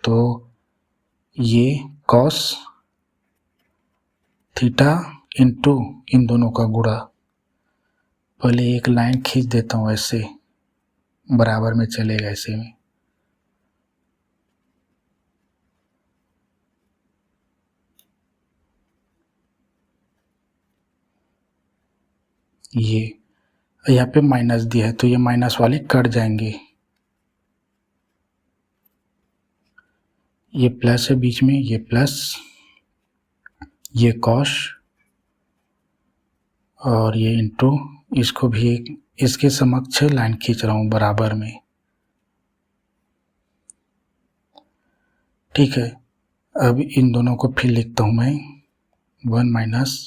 तो ये कॉस थीटा इंटू इन दोनों का गुणा, पहले एक लाइन खींच देता हूँ ऐसे, बराबर में चलेगा ऐसे में। ये यहाँ पे माइनस दिया है तो ये माइनस वाले कट जाएंगे, ये प्लस है बीच में, ये प्लस, ये कॉस और ये इंटू, इसको भी एक इसके समक्ष लाइन खींच रहा हूँ बराबर में, ठीक है। अब इन दोनों को फिर लिखता हूँ मैं, 1 minus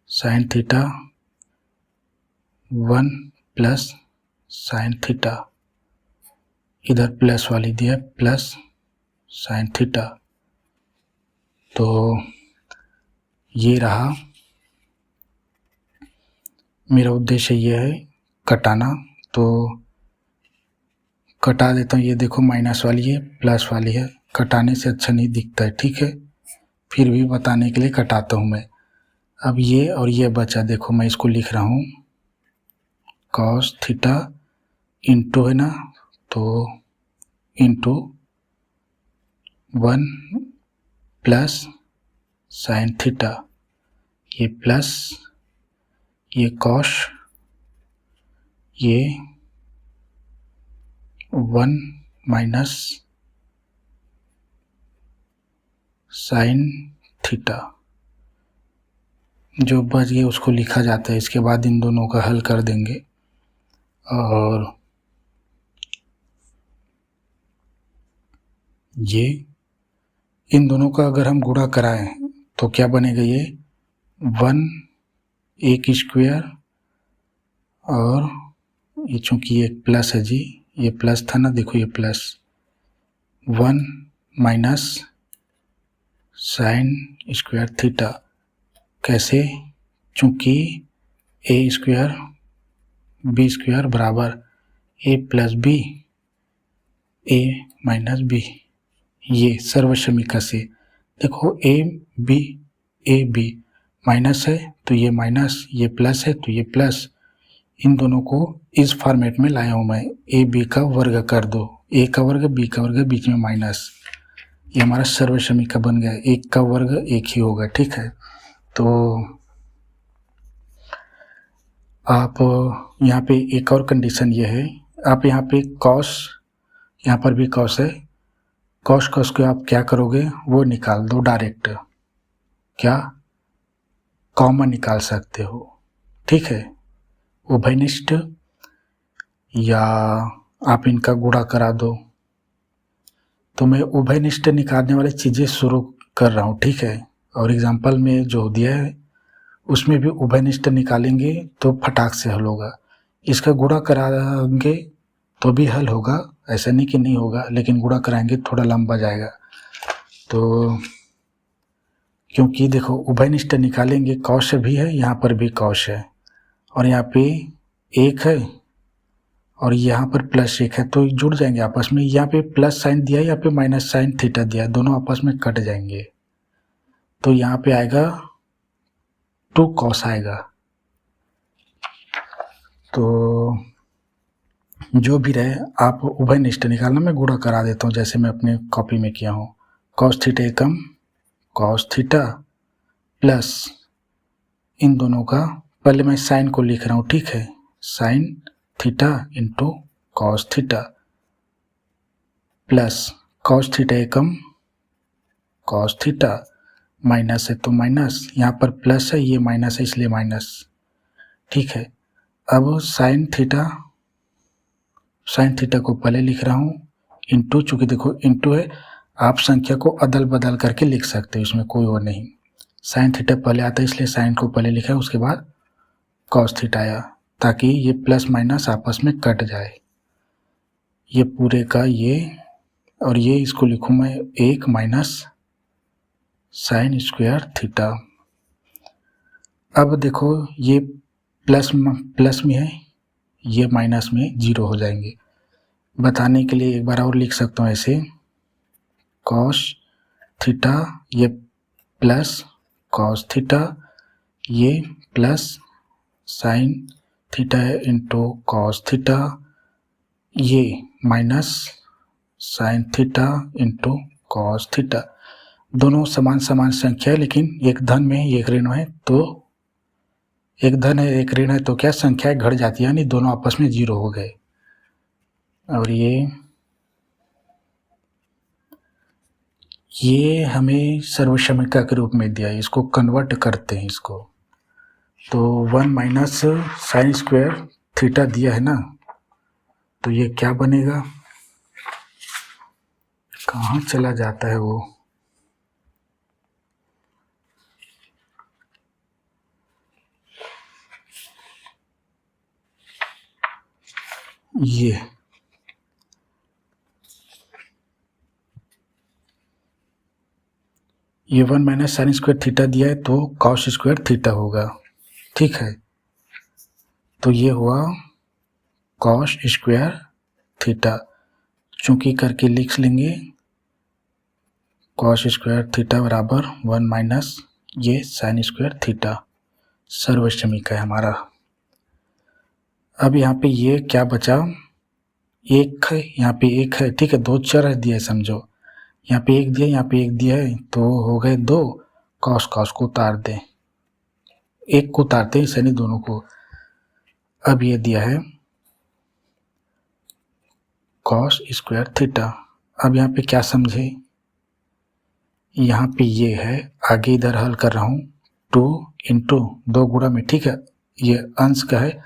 sine theta 1 plus sine theta, इधर प्लस वाली दिया प्लस साइन थीटा। तो ये रहा, मेरा उद्देश्य ये है कटाना, तो कटा देता हूँ। ये देखो माइनस वाली है, प्लस वाली है, कटाने से अच्छा नहीं दिखता है, ठीक है। फिर भी बताने के लिए कटाता हूँ मैं। अब ये और ये बचा, देखो मैं इसको लिख रहा हूँ कॉस थीटा इंटू है ना, तो इंटू 1 प्लस साइन थीटा, ये प्लस, ये कॉस, ये 1 माइनस साइन थीटा, जो बच गया उसको लिखा जाता है। इसके बाद इन दोनों का हल कर देंगे, और ये इन दोनों का अगर हम गुणा कराएं तो क्या बनेगा, ये 1 एक स्क्वायर, और ये चूँकि ये प्लस है जी, ये प्लस था ना, देखो ये plus 1 minus sine square theta. कैसे? चूँकि ए स्क्वायर बी स्क्वायर बराबर ए प्लस बी, ए माइनस बी, ये सर्वसमीका से देखो ए बी माइनस है तो ये माइनस, ये प्लस है तो ये प्लस, इन दोनों को इस फॉर्मेट में लाया हूँ मैं। ए बी का वर्ग कर दो, ए का वर्ग बी का वर्ग, बीच में माइनस, ये हमारा सर्वसमीका बन गया, एक का वर्ग एक ही होगा, ठीक है। तो आप यहाँ पे एक और कंडीशन ये है, आप यहाँ पे कॉस, यहाँ पर भी कॉस है, कॉस कॉस को आप क्या करोगे, वो निकाल दो डायरेक्ट, क्या कॉमन निकाल सकते हो, ठीक है। उभयनिष्ठ या आप इनका गुणा करा दो। तो मैं उभयनिष्ठ निकालने वाली चीज़ें शुरू कर रहा हूँ, ठीक है। और एग्जाम्पल में जो दिया है उसमें भी उभयनिष्ठ निकालेंगे तो फटाक से हल होगा। इसका गुणा कराएंगे तो भी हल होगा, ऐसा नहीं कि नहीं होगा, लेकिन गुणा कराएंगे थोड़ा लंबा जाएगा। तो क्योंकि देखो उभयनिष्ठ निकालेंगे, कौश भी है, यहाँ पर भी कौश है, और यहाँ पे एक है और यहाँ पर प्लस एक है, तो जुड़ जाएंगे आपस में। यहाँ पे प्लस साइन दिया है, यहाँ पे माइनस साइन थीटा दिया है, दोनों आपस में कट जाएंगे। तो यहाँ पे आएगा 2 कॉस आएगा। तो जो भी रहे आप उभयनिष्ठ निकालना, मैं गुणा करा देता हूँ जैसे मैं अपने कॉपी में किया हूँ। कॉस थीटा एकम कॉस थीटा प्लस इन दोनों का, पहले मैं साइन को लिख रहा हूँ, ठीक है, sine theta into cos theta plus cos theta एकम कॉस थीटा, माइनस है तो माइनस, यहाँ पर प्लस है, ये माइनस है इसलिए माइनस, ठीक है। अब साइन थीटा को पहले लिख रहा हूँ इंटू, चूँकि देखो इंटू है, आप संख्या को अदल बदल करके लिख सकते हो, इसमें कोई वो नहीं। साइन थीटा पहले आता है इसलिए साइन को पहले लिखा है, उसके बाद कॉस थीटा आया, ताकि ये प्लस माइनस आपस में कट जाए। ये पूरे का ये और ये, इसको लिखूँ मैं 1 माइनस साइन स्क्वायर थीटा। अब देखो ये प्लस में है, ये माइनस में 0 हो जाएंगे। बताने के लिए एक बार और लिख सकता हूँ ऐसे, कॉस थीटा ये प्लस कॉस थीटा, ये प्लस साइन थीटा है इंटू कॉस थीटा, ये minus sine theta into cos theta. दोनों समान संख्या है, लेकिन एक धन में एक ऋण है, तो एक धन है एक ऋण है, तो क्या संख्याएं घट जाती है, यानी दोनों आपस में 0 हो गए। और ये हमें सर्वसमीका के रूप में दिया है, इसको कन्वर्ट करते हैं इसको। तो 1 माइनस साइन स्क्वायर थीटा दिया है ना, तो ये क्या बनेगा, कहाँ चला जाता है वो, ये 1 माइनस साइन स्क्वायर थीटा दिया है, तो कॉस स्क्वायर थीटा होगा, ठीक है। तो ये हुआ कॉस स्क्वायर थीटा, चूंकि करके लिख लेंगे, कॉस स्क्वायर थीटा बराबर 1 माइनस ये साइन स्क्वायर थीटा, सर्वसमीका है हमारा। अब यहाँ पे ये क्या बचा, एक है, यहाँ पे एक है, ठीक है, 2 चर दिया है समझो, यहाँ पे एक दिया, यहाँ पे एक दिया है, तो हो गए 2, कॉस को उतार दें, एक को उतारते हैं, यानी दोनों को। अब ये दिया है कॉस स्क्वायर थीटा। अब यहाँ पे क्या समझे, यहाँ पे ये है, आगे इधर हल कर रहा हूँ, 2 इंटू 2 गुणा में, ठीक है, ये अंश का है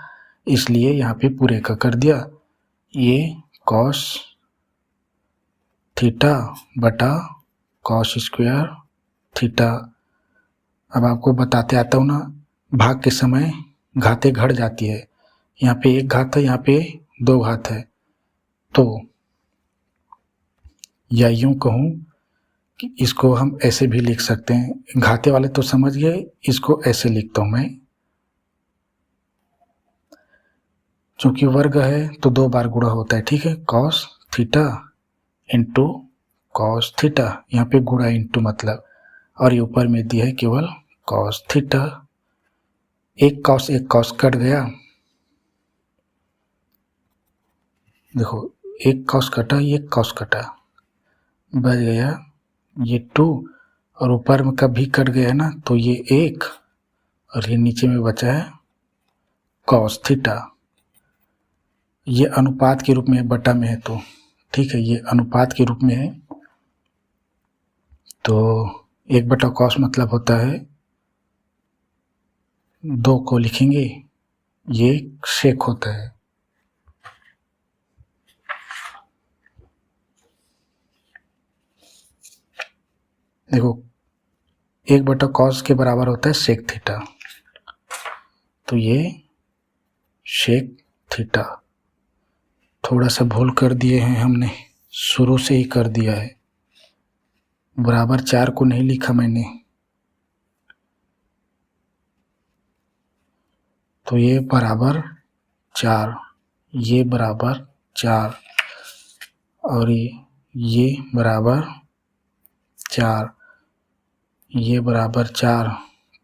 इसलिए यहाँ पे पूरे का कर दिया, ये कॉस थीटा बटा कॉस स्क्वायर थीटा। अब आपको बताते आता हूँ ना, भाग के समय घातें घट जाती है, यहाँ पे एक घात है, यहाँ पे 2 घात है, तो या यूं कहूँ कि इसको हम ऐसे भी लिख सकते हैं, घाते वाले तो समझ गए, इसको ऐसे लिखता हूँ मैं, चूंकि वर्ग है तो 2 बार गुणा होता है, ठीक है, cos theta into cos theta, यहाँ पे गुणा इंटू मतलब, और ये ऊपर में दिया है केवल कॉस थीटा। एक कॉस कट गया, देखो एक कॉस कटा, ये कॉस कटा, बच गया ये 2 और ऊपर में कभी कट गया ना तो ये 1 और ये नीचे में बचा है कॉस थीटा। ये अनुपात के रूप में बटा में है तो ठीक है, ये अनुपात के रूप में है तो 1/cos मतलब होता है 2 को लिखेंगे, ये सेक होता है। देखो 1/cos के बराबर होता है सेक थीटा, तो ये सेक थीटा। थोड़ा सा भूल कर दिए हैं हमने, शुरू से ही कर दिया है, बराबर 4 को नहीं लिखा मैंने। तो ये बराबर 4, ये बराबर 4 और ये बराबर 4, ये बराबर 4।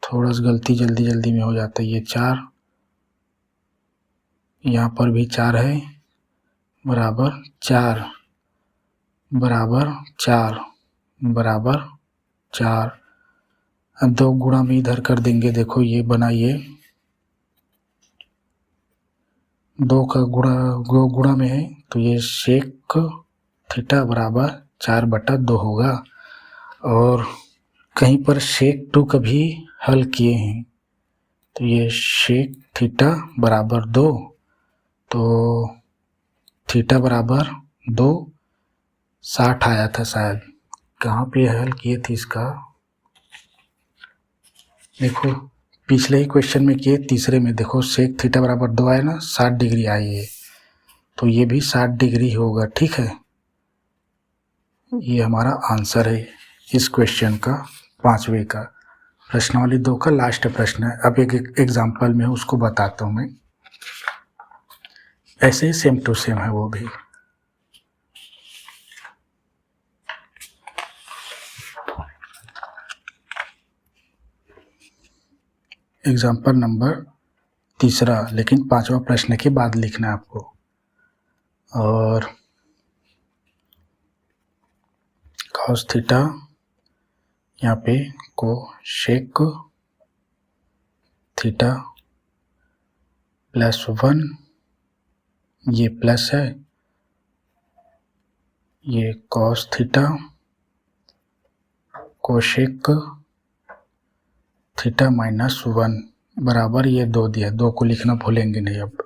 थोड़ा सा गलती जल्दी में हो जाता है, ये 4, यहाँ पर भी 4 है, बराबर 4 बराबर 4 बराबर 4। अब 2 गुणा में इधर कर देंगे, देखो ये बना, ये 2 का गुणा में है तो ये सेक थीटा बराबर 4/2 होगा। और कहीं पर सेक 2 का भी हल किए हैं तो ये सेक थीटा बराबर 2, तो थीटा बराबर 2 60 आया था शायद। कहाँ पे हल किए थे इसका, देखो पिछले ही क्वेश्चन में किए, तीसरे में देखो सेक थीटा बराबर 2 आया ना, 60 डिग्री आई है तो ये भी 60 डिग्री होगा। ठीक है, ये हमारा आंसर है इस क्वेश्चन का, 5वें का। प्रश्नावली 2 का लास्ट प्रश्न है। अब एक एग्जाम्पल में उसको बताता हूँ मैं, ऐसे ही सेम टू सेम है वो भी। एग्जाम्पल नंबर 3, लेकिन 5वां प्रश्न के बाद लिखना है आपको। और कॉस थीटा, यहाँ पे कोसेक थीटा +1, ये प्लस है, ये कॉस थीटा कोसेक थीटा -1 बराबर ये 2 दिया, 2 को लिखना भूलेंगे नहीं। अब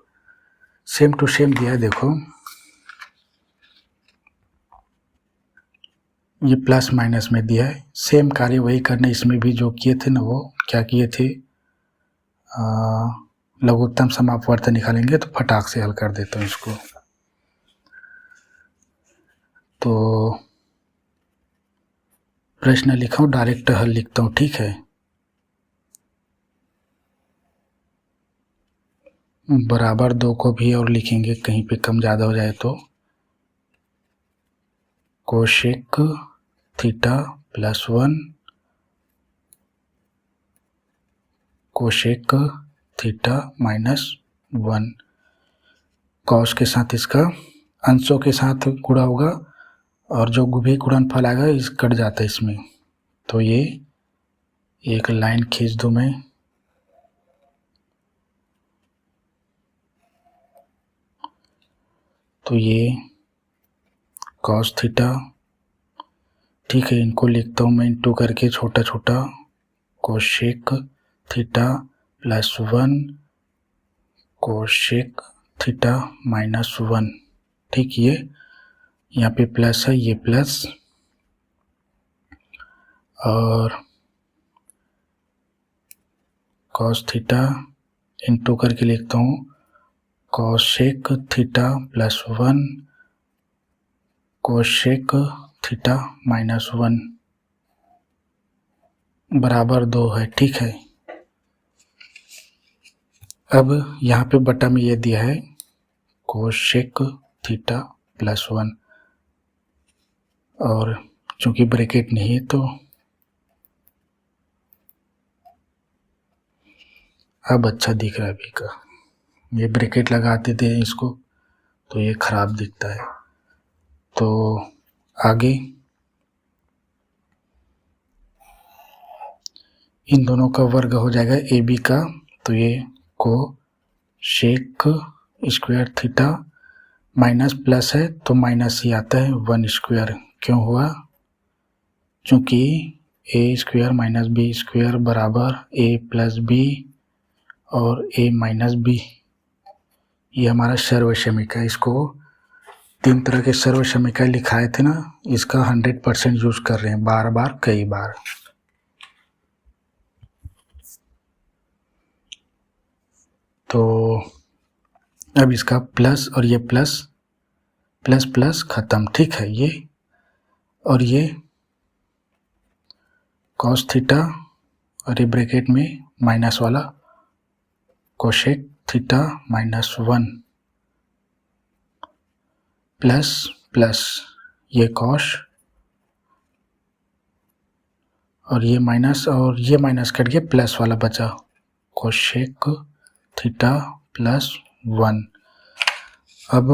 सेम टू सेम दिया है, देखो ये प्लस माइनस में दिया है, सेम कार्य वही करना। इसमें भी जो किए थे ना, वो क्या किए थे, लघुत्तम समापवर्त निकालेंगे तो फटाक से हल कर देता हूँ इसको। तो प्रश्न लिखा हूँ, डायरेक्ट हल लिखता हूँ, ठीक है। बराबर 2 को भी और लिखेंगे, कहीं पे कम ज़्यादा हो जाए तो cosec theta +1 cosec theta -1, cos के साथ इसका अंशों के साथ गुणा होगा और जो भी गुणनफल आएगा इस कट जाता है इसमें। तो ये एक लाइन खींच दूँ मैं, तो ये कॉस थीटा, ठीक है, इनको लिखता हूँ मैं इंटू करके छोटा छोटा, कोसेक थीटा +1 कोसेक थीटा -1, ठीक। ये यहाँ पे प्लस है, ये प्लस, और कॉस थीटा इंटू करके लिखता हूँ कोसेक थीटा +1 कोसेक थीटा -1 बराबर 2 है, ठीक है। अब यहाँ पे बटा में ये दिया है कोसेक थीटा +1, और चूंकि ब्रैकेट नहीं है तो अब अच्छा दिख रहा है अभी का। ये ब्रैकेट लगाते थे इसको तो ये खराब दिखता है। तो आगे इन दोनों का वर्ग हो जाएगा ए बी का, तो ये cosec square theta minus plus है तो माइनस ही आता है 1 स्क्वायर। क्यों हुआ? चूँकि ए स्क्वायर माइनस बी स्क्वायर बराबर ए प्लस बी और ए माइनस बी, ये हमारा सर्वसमीकरण है। इसको 3 तरह के सर्वसमीकरण लिखाए थे ना, इसका 100% यूज कर रहे हैं बार बार कई बार। तो अब इसका प्लस और ये प्लस प्लस प्लस खत्म, ठीक है। ये और ये कॉस थीटा और ये ब्रैकेट में माइनस वाला cosec theta minus 1 plus plus ये कॉस और ये माइनस कट के प्लस वाला बचा कोशेक थीटा प्लस 1। अब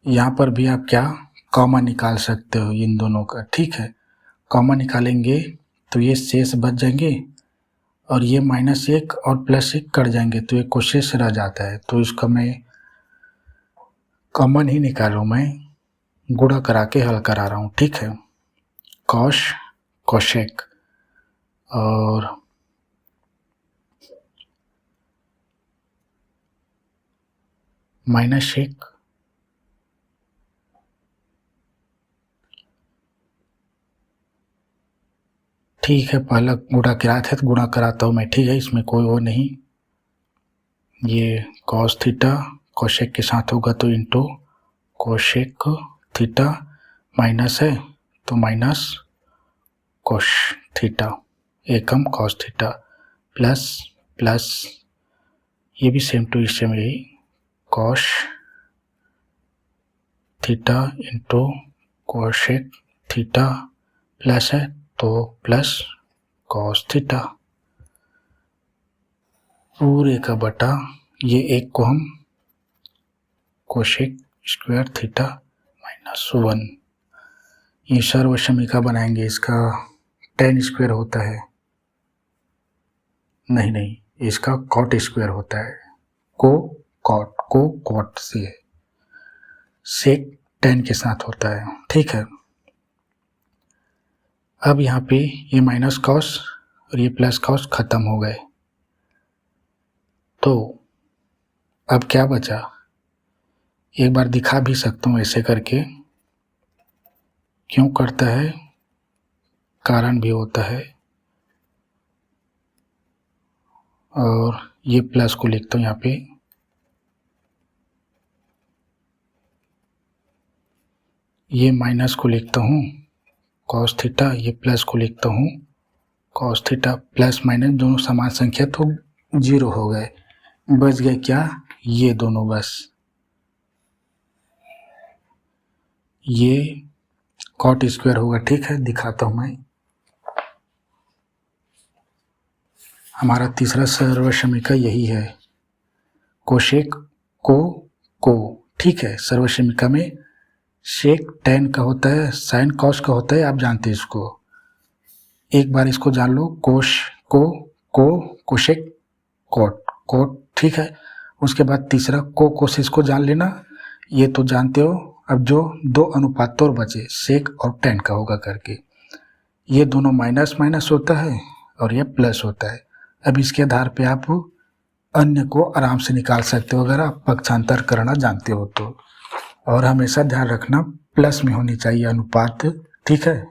यहाँ पर भी आप क्या कॉमन निकाल सकते हो इन दोनों का, ठीक है। कॉमन निकालेंगे तो ये शेष बच जाएंगे और ये -1 और +1 कट जाएंगे तो ये कोशेष रह जाता है। तो इसका मैं कॉमन ही निकालूँ, मैं गुणा करा के हल करा रहा हूँ, ठीक है। कोशेक और -1 ठीक है, पहला गुणा कराया था तो गुणा कराता हूँ मैं, ठीक है, इसमें कोई वो नहीं। ये कॉस थीटा कोशेक के साथ होगा तो इंटू कोशेक थीटा माइनस है तो माइनस कोश थीटा एकम कॉस थीटा प्लस प्लस ये भी सेम टू सेम यही cos theta into cosec theta plus है तो प्लस कॉस थीटा पूरे का बटा ये एक को हम कोशेक स्क्वायर थीटा माइनस 1। ये सर्वसमीकरण बनाएंगे, इसका tan स्क्वायर होता है, नहीं इसका कॉट स्क्वायर होता है, को कॉट से है, सेक tan के साथ होता है, ठीक है। अब यहाँ पे ये माइनस कॉस और ये प्लस कॉस खत्म हो गए, तो अब क्या बचा? एक बार दिखा भी सकता हूँ ऐसे करके, क्यों करता है कारण भी होता है। और ये प्लस को लिखता हूँ यहाँ पे, ये माइनस को लिखता हूँ कॉस थीटा, ये प्लस को लिखता हूँ कॉस थीटा। प्लस माइनस दोनों समान संख्या तो 0 हो गए, बच गए क्या? ये दोनों बस। ये कॉट स्क्वायर होगा, ठीक है, दिखाता हूँ मैं। हमारा तीसरा सर्वसमीकरण यही है, कोशेक को, ठीक है। सर्वसमीकरण में सेक tan का होता है, साइन कॉस का होता है, आप जानते हैं इसको। एक बार इसको जान लो, कोशेक कोट, ठीक है। उसके बाद तीसरा कोशिश को जान लेना, ये तो जानते हो। अब जो 2 अनुपात और बचे सेक और tan का होगा करके, ये दोनों माइनस माइनस होता है और ये प्लस होता है। अब इसके आधार पे आप अन्य को आराम से निकाल सकते हो अगर आप पक्षांतर करना जानते हो तो। और हमेशा ध्यान रखना प्लस में होनी चाहिए अनुपात, ठीक है।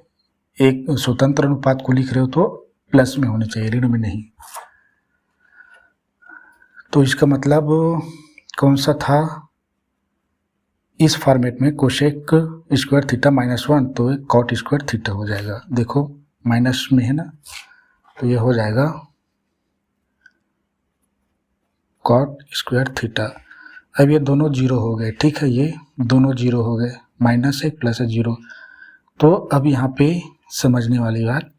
एक स्वतंत्र अनुपात को लिख रहे हो तो प्लस में होनी चाहिए, ऋण में नहीं। तो इसका मतलब कौन सा था? इस फॉर्मेट में कोशेक स्क्वायर थीटा -1 तो एक कॉट स्क्वायर थीटा हो जाएगा। देखो माइनस में है ना, तो ये हो जाएगा कॉट स्क्वायर थीटा। अब ये दोनों 0 हो गए, ठीक है, ये दोनों 0 हो गए, -1 + 0। तो अब यहाँ पे समझने वाली बात,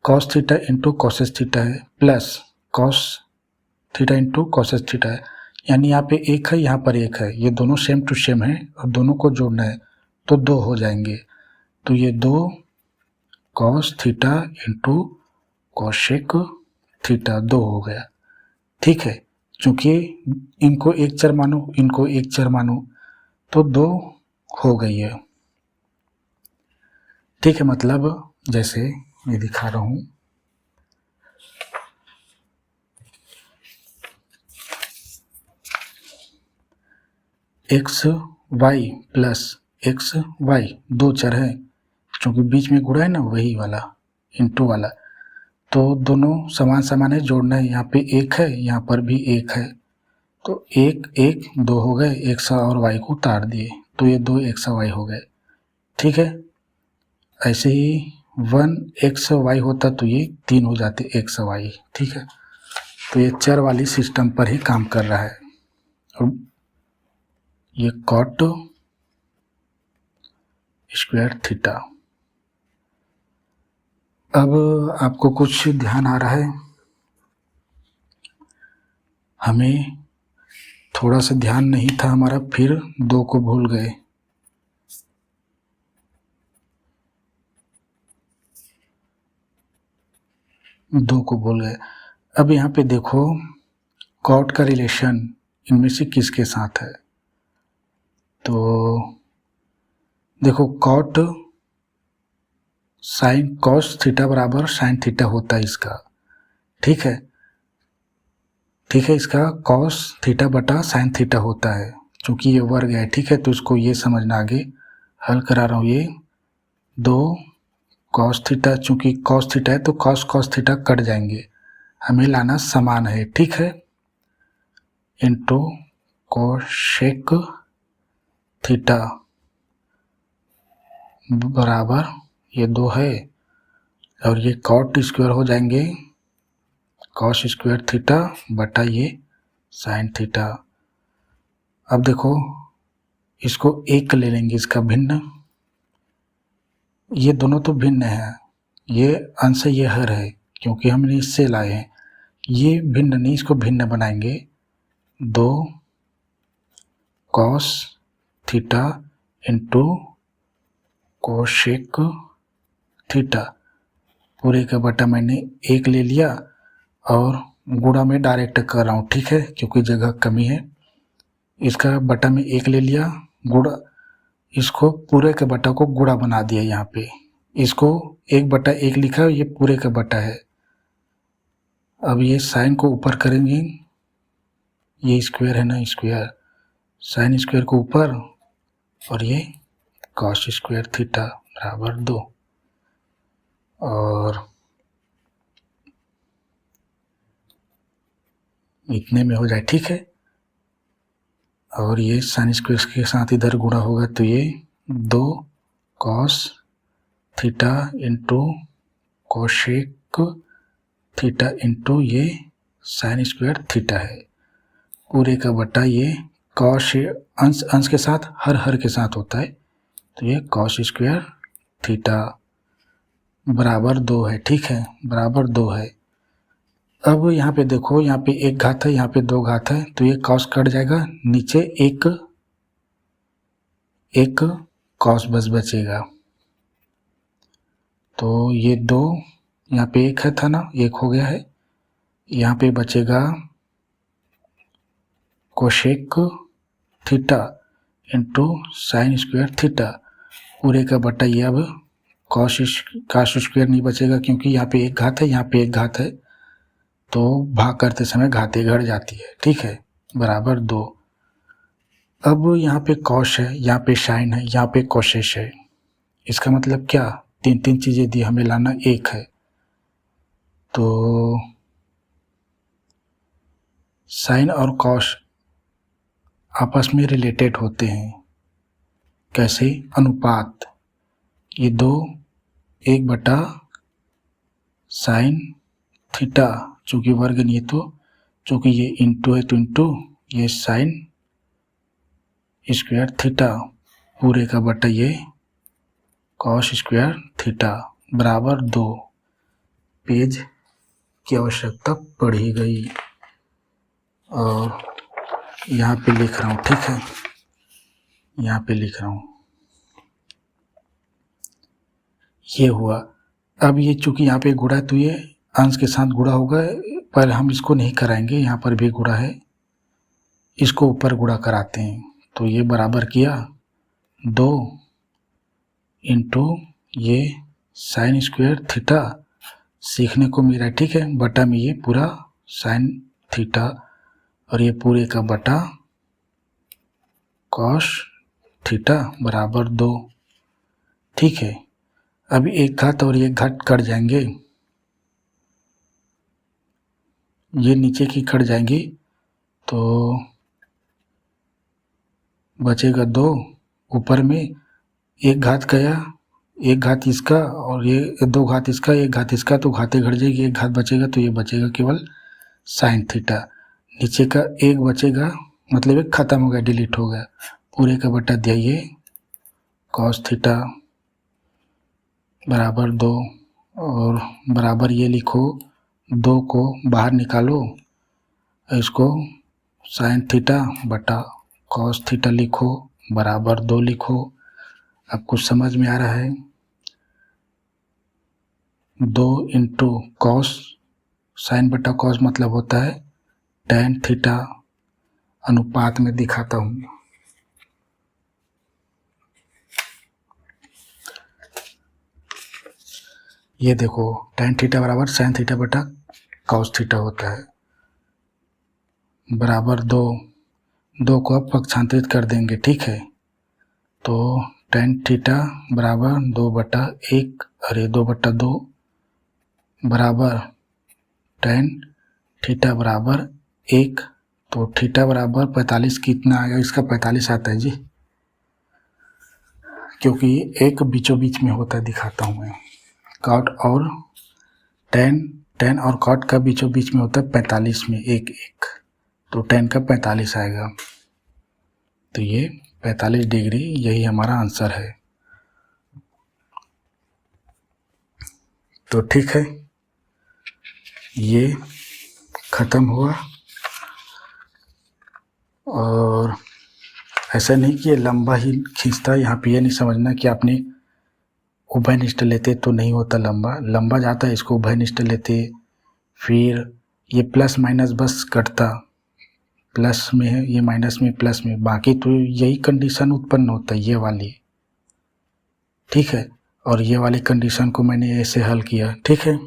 कॉस थीटा इंटू कॉसेस थीटा है प्लस कॉस थीटा इंटू कॉसेस थीटा है, यानी यहाँ पे 1 है, यहाँ पर 1 है, ये दोनों सेम टू सेम है और दोनों को जोड़ना है तो 2 हो जाएंगे। तो ये 2 cos theta into cosec theta 2 हो गया। ठीक है, चूंकि इनको एक चर मानो, इनको एक चर मानो, तो 2 हो गई है। ठीक है, मतलब जैसे मैं दिखा रहा हूं, X Y plus X Y 2 चर है, चूंकि बीच में गुणा है ना, वही वाला इंटू वाला, तो दोनों समान समान है, जोड़ना है। यहाँ पे 1 है, यहाँ पर भी 1 है, तो 1 1 2 हो गए, एक्स और वाई को उतार दिए, तो ये 2 एक्स वाई हो गए। ठीक है, ऐसे ही 1 एक्स वाई होता तो ये 3 हो जाते एक्स वाई। ठीक है, तो ये चर वाली सिस्टम पर ही काम कर रहा है। और ये कॉट स्क्वायर थीटा। अब आपको कुछ ध्यान आ रहा है, हमें थोड़ा सा ध्यान नहीं था हमारा, फिर 2 को भूल गए। अब यहाँ पे देखो कॉट का रिलेशन इनमें से किसके साथ है, तो देखो कॉट साइन कॉस थीटा बराबर साइन थीटा होता है इसका। ठीक है, इसका कॉस थीटा बटा साइन थीटा होता है, चूंकि ये वर्ग है। ठीक है, तो इसको ये समझना, आगे हल करा रहा हूँ। ये 2 कॉस थीटा, चूंकि कॉस थीटा है तो कॉस कॉस थीटा कट जाएंगे, हमें लाना समान है। ठीक है, इंटू कोशेक थीटा बराबर ये 2 है, और ये कॉट स्क्वायर हो जाएंगे कॉस स्क्वायर थीटा बटा ये साइन थीटा। अब देखो इसको 1 ले लेंगे, इसका भिन्न, ये दोनों तो भिन्न है, ये अंश ये हर है, क्योंकि हमने इससे लाए हैं। ये भिन्न नहीं, इसको भिन्न बनाएंगे, 2 cos theta into cosec theta, पूरे का बटा मैंने 1 ले लिया और गुणा में डायरेक्ट कर रहा हूँ। ठीक है, क्योंकि जगह कमी है, इसका बटा में 1 ले लिया, गुणा, इसको पूरे के बटा को गुणा बना दिया। यहाँ पे इसको 1/1 लिखा है, ये पूरे का बटा है। अब ये साइन को ऊपर करेंगे, ये स्क्वायर है ना, स्क्वायर साइन स्क्वायर को ऊपर, और ये कॉस स्क्वायर थीटा बराबर 2, और इतने में हो जाए। ठीक है, और ये साइन स्क्वायर के साथ इधर गुणा होगा, तो ये 2 cos theta into cosec theta into ये साइन स्क्वायर थीटा है, पूरे का बटा ये कॉस, अंश अंश के साथ हर के साथ होता है, तो ये कॉस स्क्वायर थीटा बराबर 2 है। ठीक है, बराबर 2 है। अब यहाँ पे देखो, यहाँ पे 1 घात है, यहाँ पे 2 घात है, तो ये कॉस कट जाएगा, नीचे एक कॉस बस बचेगा, तो ये 2, यहाँ पे 1 है था ना, 1 हो गया है, यहाँ पे बचेगा cosec theta into sine square theta, पूरे का बटा ये, अब कॉस स्क्वायर नहीं बचेगा, क्योंकि यहाँ पे 1 घात है, यहाँ पे 1 घात है, तो भाग करते समय घातें घट जाती है। ठीक है, बराबर 2। अब यहाँ पे कॉस है, यहाँ पे साइन है, यहाँ पे कोसेस है, इसका मतलब क्या, 3 चीज़ें दी, हमें लाना 1 है, तो साइन और कॉस आपस में रिलेटेड होते हैं, कैसे, अनुपात, ये 2 1/, साइन थीटा, चूँकि वर्ग नहीं है तो, चूँकि ये इंटू है तो इंटू ये साइन स्क्वायर थीटा, पूरे का बटा ये कॉस स्क्वायर थीटा बराबर 2। पेज की आवश्यकता पड़ी गई, और यहाँ पे लिख रहा हूँ। ठीक है, यहाँ पे लिख रहा हूँ, ये हुआ। अब ये चूंकि यहाँ पे गुणा, तो ये अंश के साथ गुणा होगा, पर हम इसको नहीं कराएंगे, यहाँ पर भी गुणा है, इसको ऊपर गुणा कराते हैं। तो ये बराबर किया 2 इंटू ये साइन स्क्वायर थीटा सीखने को मिला, ठीक है, बटा में ये पूरा साइन थीटा और ये पूरे का बटा कॉस थीटा बराबर 2, ठीक है। अभी एक घात और एक घात कट जाएंगे, ये नीचे की कट जाएंगी तो बचेगा 2, ऊपर में एक घात गया, एक घात इसका और ये 2 घात इसका, एक घात इसका, तो घातें घट जाएगी, एक घात बचेगा तो ये बचेगा केवल साइन थीटा। नीचे का एक बचेगा, मतलब एक खत्म हो गया, डिलीट हो गया, पूरे का बटा दिया ये कॉस थीटा बराबर 2 और बराबर ये लिखो 2 को बाहर निकालो, इसको साइन थीटा बटा कॉस थीटा लिखो बराबर 2 लिखो। अब कुछ समझ में आ रहा है? 2 इंटू कॉस, साइन बटा कॉस मतलब होता है टैन थीटा, अनुपात में दिखाता हूँ। ये देखो टैन थीटा बराबर साइन थीटा बटा कॉस थीटा होता है, बराबर 2, 2 को अब पक्षांतरित कर देंगे, ठीक है। तो टैन थीटा बराबर 2/1 और ये 2/2 बराबर टैन थीटा बराबर 1, तो थीटा बराबर 45 कितना आएगा, इसका 45 आता है जी, क्योंकि एक बीचों बीच में होता है, दिखाता हूँ मैं। कॉट और टैन और कॉट का बीचों बीच में होता है 45 में 1, तो टैन का 45 आएगा, तो ये 45 डिग्री, यही हमारा आंसर है। तो ठीक है, ये ख़त्म हुआ। और ऐसा नहीं कि ये लंबा ही खींचता, यहाँ पे ये नहीं समझना कि आपने उभयनिष्ठ लेते तो नहीं होता, लंबा जाता है, इसको उभयनिष्ठ लेते, फिर ये प्लस माइनस बस कटता, प्लस में है ये माइनस में प्लस में, बाकी तो यही कंडीशन उत्पन्न होता है, ये वाली, ठीक है। और ये वाली कंडीशन को मैंने ऐसे हल किया, ठीक है।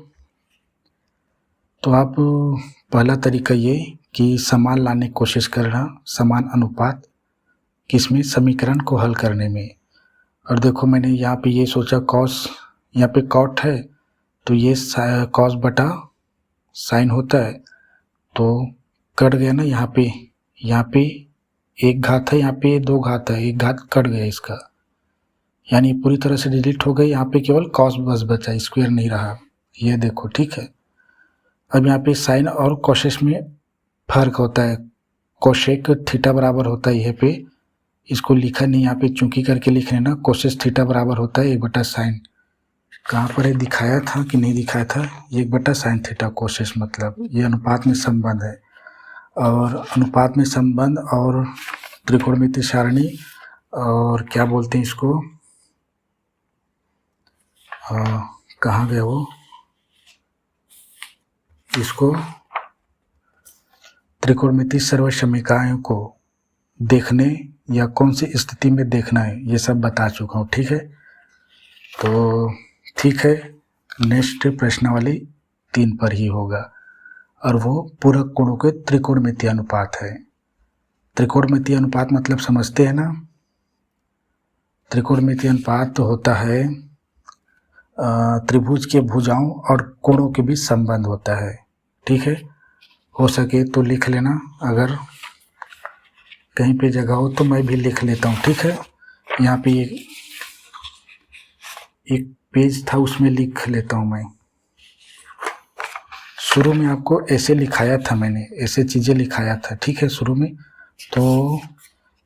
तो आप पहला तरीका ये कि समान लाने की कोशिश करना, समान अनुपात किसमें, समीकरण को हल करने में। और देखो मैंने यहाँ पे ये सोचा कॉस, यहाँ पे कॉट है तो ये कॉस बटा साइन होता है, तो कट गया ना, यहाँ पे एक घात है, यहाँ पे 2 घात है, एक घात कट गया इसका, यानी पूरी तरह से डिलीट हो गई, यहाँ पे केवल कॉस बस बचा, स्क्वायर नहीं रहा, ये देखो, ठीक है। अब यहाँ पे साइन और कोसेक में फर्क होता है, कोसेक थीटा बराबर होता है, यहाँ पे इसको लिखा नहीं, यहाँ पे चूंकि करके लिख लेना, कोसेक थीटा बराबर होता है 1/sin, कहाँ पर है, दिखाया था कि नहीं दिखाया था, 1/sin थीटा कोसेक, मतलब ये अनुपात में संबंध है। और अनुपात में संबंध और त्रिकोणमितीय सारणी, और क्या बोलते हैं इसको, कहाँ गया वो, इसको त्रिकोणमितीय सर्वसमीकरणों को देखने या कौन सी स्थिति में देखना है, ये सब बता चुका हूँ, ठीक है। तो ठीक है, नेक्स्ट प्रश्नावली 3 पर ही होगा, और वो पूरक कोणों के त्रिकोणमितीय अनुपात है। त्रिकोणमितीय अनुपात मतलब समझते हैं ना, त्रिकोणमितीय अनुपात तो होता है त्रिभुज के भुजाओं और कोणों के बीच संबंध होता है, ठीक है। हो सके तो लिख लेना, अगर कहीं पे जगह हो तो मैं भी लिख लेता हूँ, ठीक है। यहाँ पे एक पेज था, उसमें लिख लेता हूँ मैं। शुरू में आपको ऐसे लिखाया था, मैंने ऐसे चीज़ें लिखाया था, ठीक है, शुरू में। तो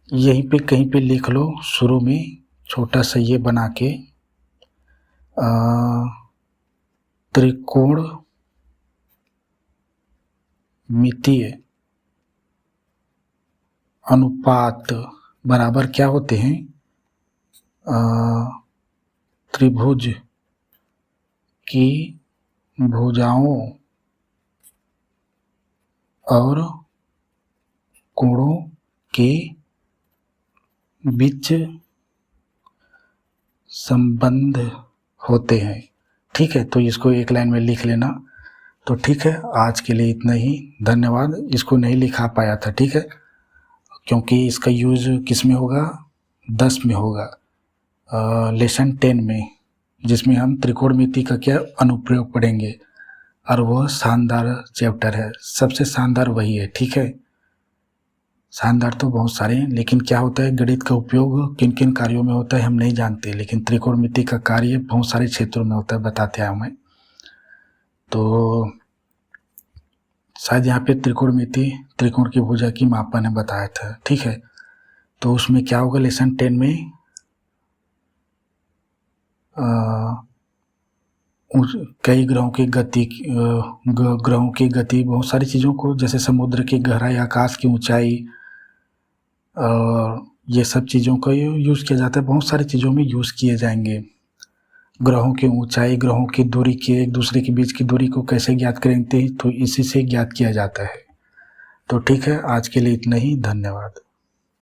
यहीं पे कहीं पे लिख लो, शुरू में छोटा सा ये बना के, त्रिकोणमितीय अनुपात बराबर क्या होते हैं, त्रिभुज की भुजाओं और कोणों के बीच संबंध होते हैं। ठीक है, तो इसको एक लाइन में लिख लेना। तो ठीक है, आज के लिए इतना ही, धन्यवाद। इसको नहीं लिखा पाया था, ठीक है, क्योंकि इसका यूज़ किस में होगा, 10 में होगा, लेसन 10 में, जिसमें हम त्रिकोणमिति का क्या अनुप्रयोग पढ़ेंगे, और वह शानदार चैप्टर है, सबसे शानदार वही है। ठीक है, शानदार तो बहुत सारे हैं, लेकिन क्या होता है, गणित का उपयोग किन किन कार्यों में होता है हम नहीं जानते, लेकिन त्रिकोणमिति का कार्य बहुत सारे क्षेत्रों में होता है, बताते हैं हमें। तो शायद यहाँ पे त्रिकोणमिति, त्रिकोण की भुजा की मापन है बताया था। ठीक है, तो उसमें क्या होगा, लेसन 10 में कई ग्रहों की गति, ग्रहों की गति, बहुत सारी चीज़ों को, जैसे समुद्र की गहराई, आकाश की ऊंचाई, और ये सब चीज़ों का यूज़ किया जाता है, बहुत सारी चीज़ों में यूज़ किए जाएंगे। ग्रहों की ऊंचाई, ग्रहों की दूरी, की एक दूसरे के बीच की दूरी को कैसे ज्ञात करेंगे, तो इसी से ज्ञात किया जाता है। तो ठीक है, आज के लिए इतना ही, धन्यवाद।